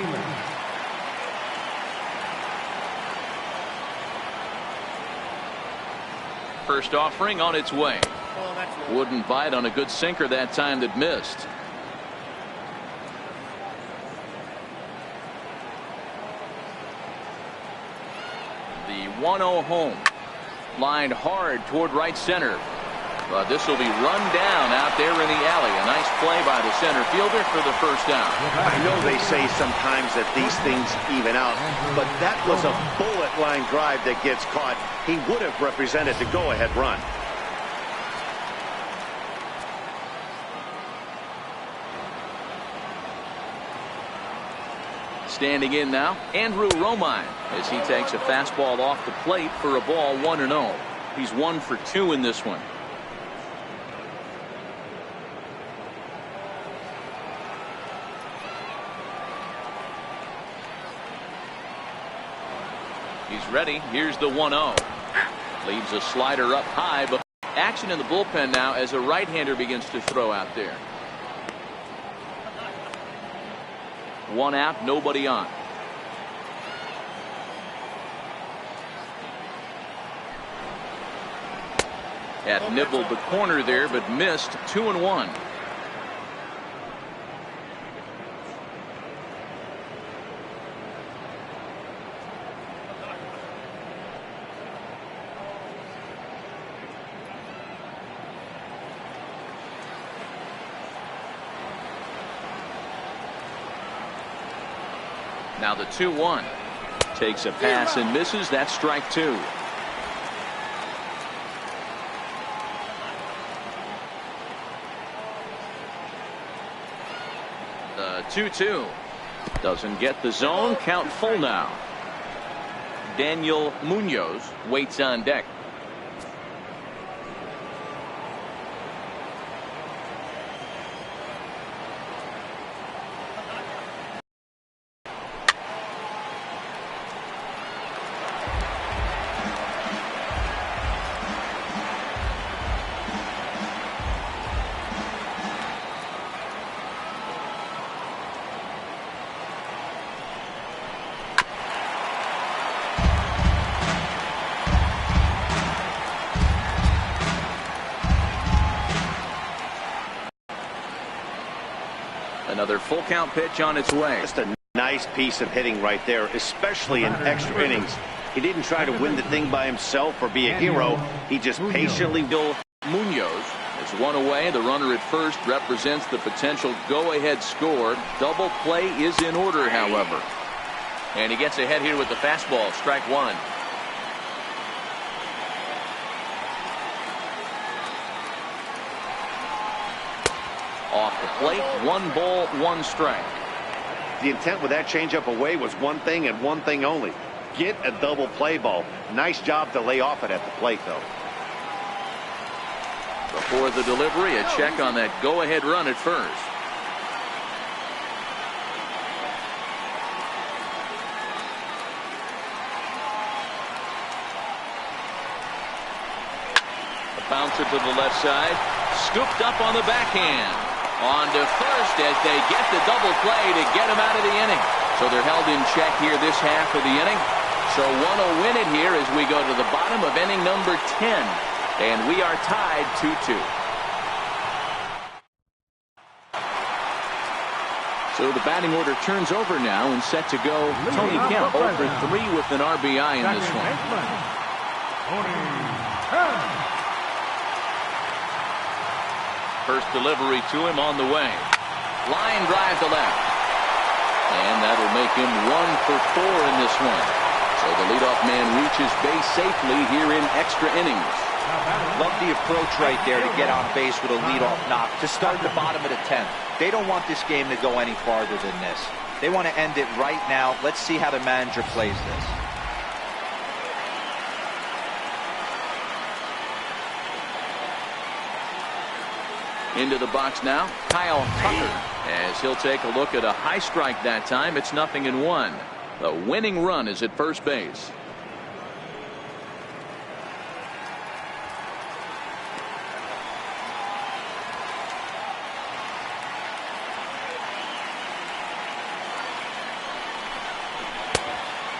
First offering on its way. Wouldn't bite on a good sinker that time that missed. The 1-0 home. Lined hard toward right center. But this will be run down out there in the alley. A nice play by the center fielder for the first down. I know they say sometimes that these things even out, but that was a bullet line drive that gets caught. He would have represented the go-ahead run. Standing in now, Andrew Romine, as he takes a fastball off the plate for a ball 1-0. He's 1 for 2 in this one. He's ready. Here's the 1-0. Leaves a slider up high, but action in the bullpen now as a right-hander begins to throw out there. 1 out, nobody on. Had nibbled the corner there, but missed. 2-1. Now the 2-1. Takes a pass and misses. That's strike two. The 2-2. Doesn't get the zone. Count full now. Daniel Munoz waits on deck. Another full count pitch on its way. Just a nice piece of hitting right there, especially in extra innings. He didn't try to win the thing by himself or be a hero. He just patiently built. Munoz is one away. The runner at first represents the potential go-ahead score. Double play is in order, however. And he gets ahead here with the fastball. Strike one. Off the plate, 1 ball, 1 strike. The intent with that changeup away was one thing and one thing only. Get a double play ball. Nice job to lay off it at the plate, though. Before the delivery, a check on that go-ahead run at first. A bouncer to the left side. Scooped up on the backhand. On to first as they get the double play to get him out of the inning. So they're held in check here this half of the inning. So one will win it here as we go to the bottom of inning number 10. And we are tied 2-2. So the batting order turns over now and set to go. Tony Kemp 0 for 3 with an RBI in this one. First delivery to him on the way. Line drive to left. And that'll make him 1 for 4 in this one. So the leadoff man reaches base safely here in extra innings. Love the approach right there to get on base with a leadoff knock to start the bottom of the 10th. They don't want this game to go any farther than this. They want to end it right now. Let's see how the manager plays this. Into the box now, Kyle Tucker, as he'll take a look at a high strike that time. It's 0-1. The winning run is at first base.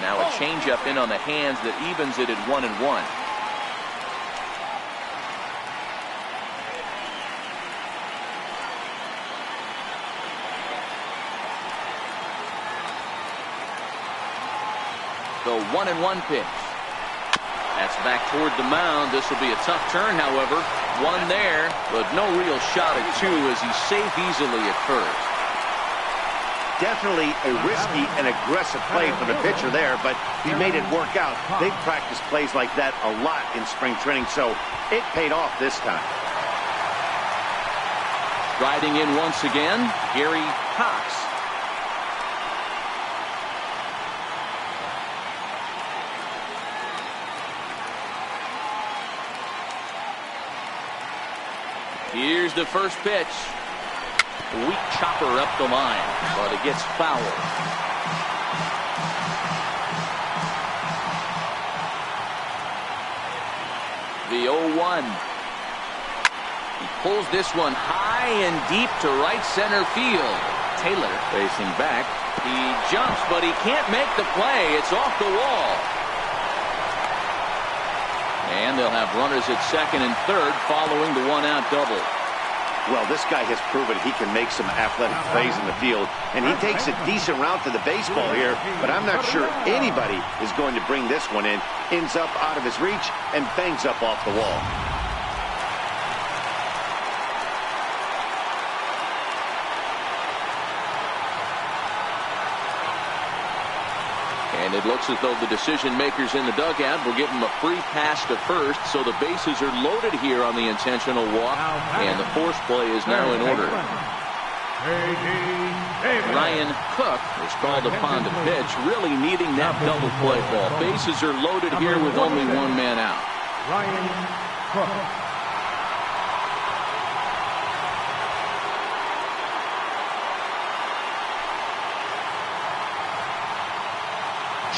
Now a changeup in on the hands that evens it at 1-1. The 1-1 pitch. That's back toward the mound. This will be a tough turn, however. One there, but no real shot at 2 as he's safe easily at first. Definitely a risky and aggressive play for the pitcher there, but he made it work out. They've practiced plays like that a lot in spring training, so it paid off this time. Riding in once again, Gary Cox. Here's the first pitch. Weak chopper up the line, but it gets foul. The 0-1. He pulls this one high and deep to right center field. Taylor facing back. He jumps, but he can't make the play. It's off the wall. And they'll have runners at second and third following the one-out double. Well, this guy has proven he can make some athletic plays in the field, and he takes a decent route to the baseball here, but I'm not sure anybody is going to bring this one in. Ends up out of his reach and bangs up off the wall. And it looks as though the decision makers in the dugout will give him a free pass to first, so the bases are loaded here on the intentional walk, and the force play is now in order. Ryan Cook is called upon to pitch, really needing that double play ball. Bases are loaded here with only one man out. Ryan Cook.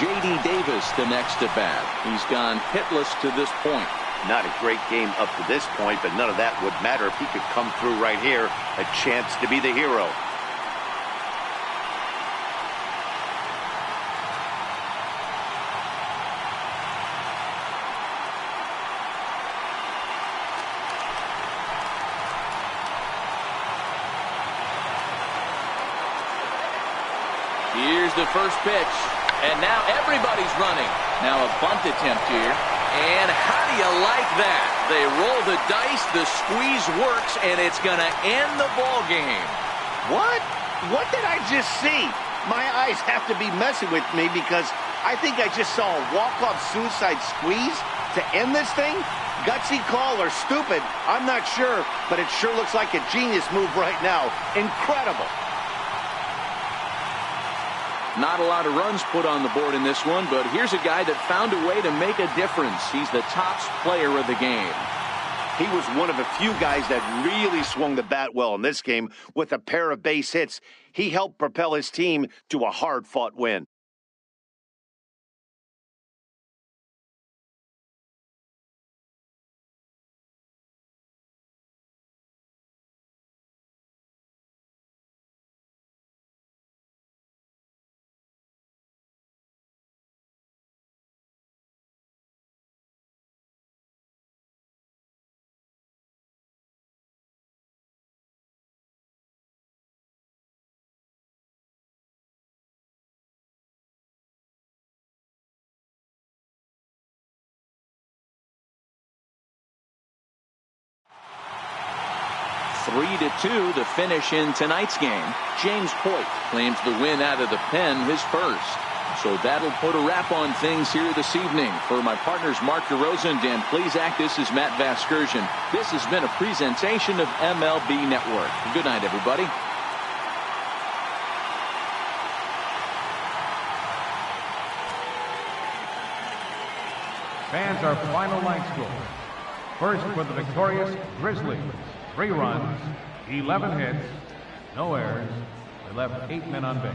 J.D. Davis, the next at bat. He's gone hitless to this point. Not a great game up to this point, but none of that would matter if he could come through right here. A chance to be the hero. Here's the first pitch. And now everybody's running. Now a bunt attempt here. And how do you like that? They roll the dice, the squeeze works, and it's going to end the ball game. What? What did I just see? My eyes have to be messing with me because I think I just saw a walk-off suicide squeeze to end this thing. Gutsy call or stupid, I'm not sure, but it sure looks like a genius move right now. Incredible. Not a lot of runs put on the board in this one, but here's a guy that found a way to make a difference. He's the top player of the game. He was one of a few guys that really swung the bat well in this game with a pair of base hits. He helped propel his team to a hard-fought win. Three to 2 to finish in tonight's game. James Hoyt claims the win out of the pen, his first. So that'll put a wrap on things here this evening. For my partners Mark DeRosa and Dan Plesac, this is Matt Vasgersian. This has been a presentation of MLB Network. Good night, everybody. Fans, our final line score. First for the victorious Grizzlies. 3 runs, 11 hits, no errors. They left 8 men on base.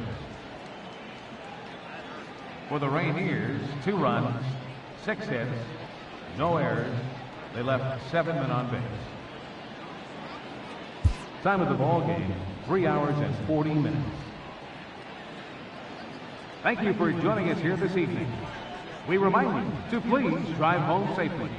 For the Rainiers, 2 runs, 6 hits, no errors. They left 7 men on base. Time of the ball game, 3 hours and 40 minutes. Thank you for joining us here this evening. We remind you to please drive home safely.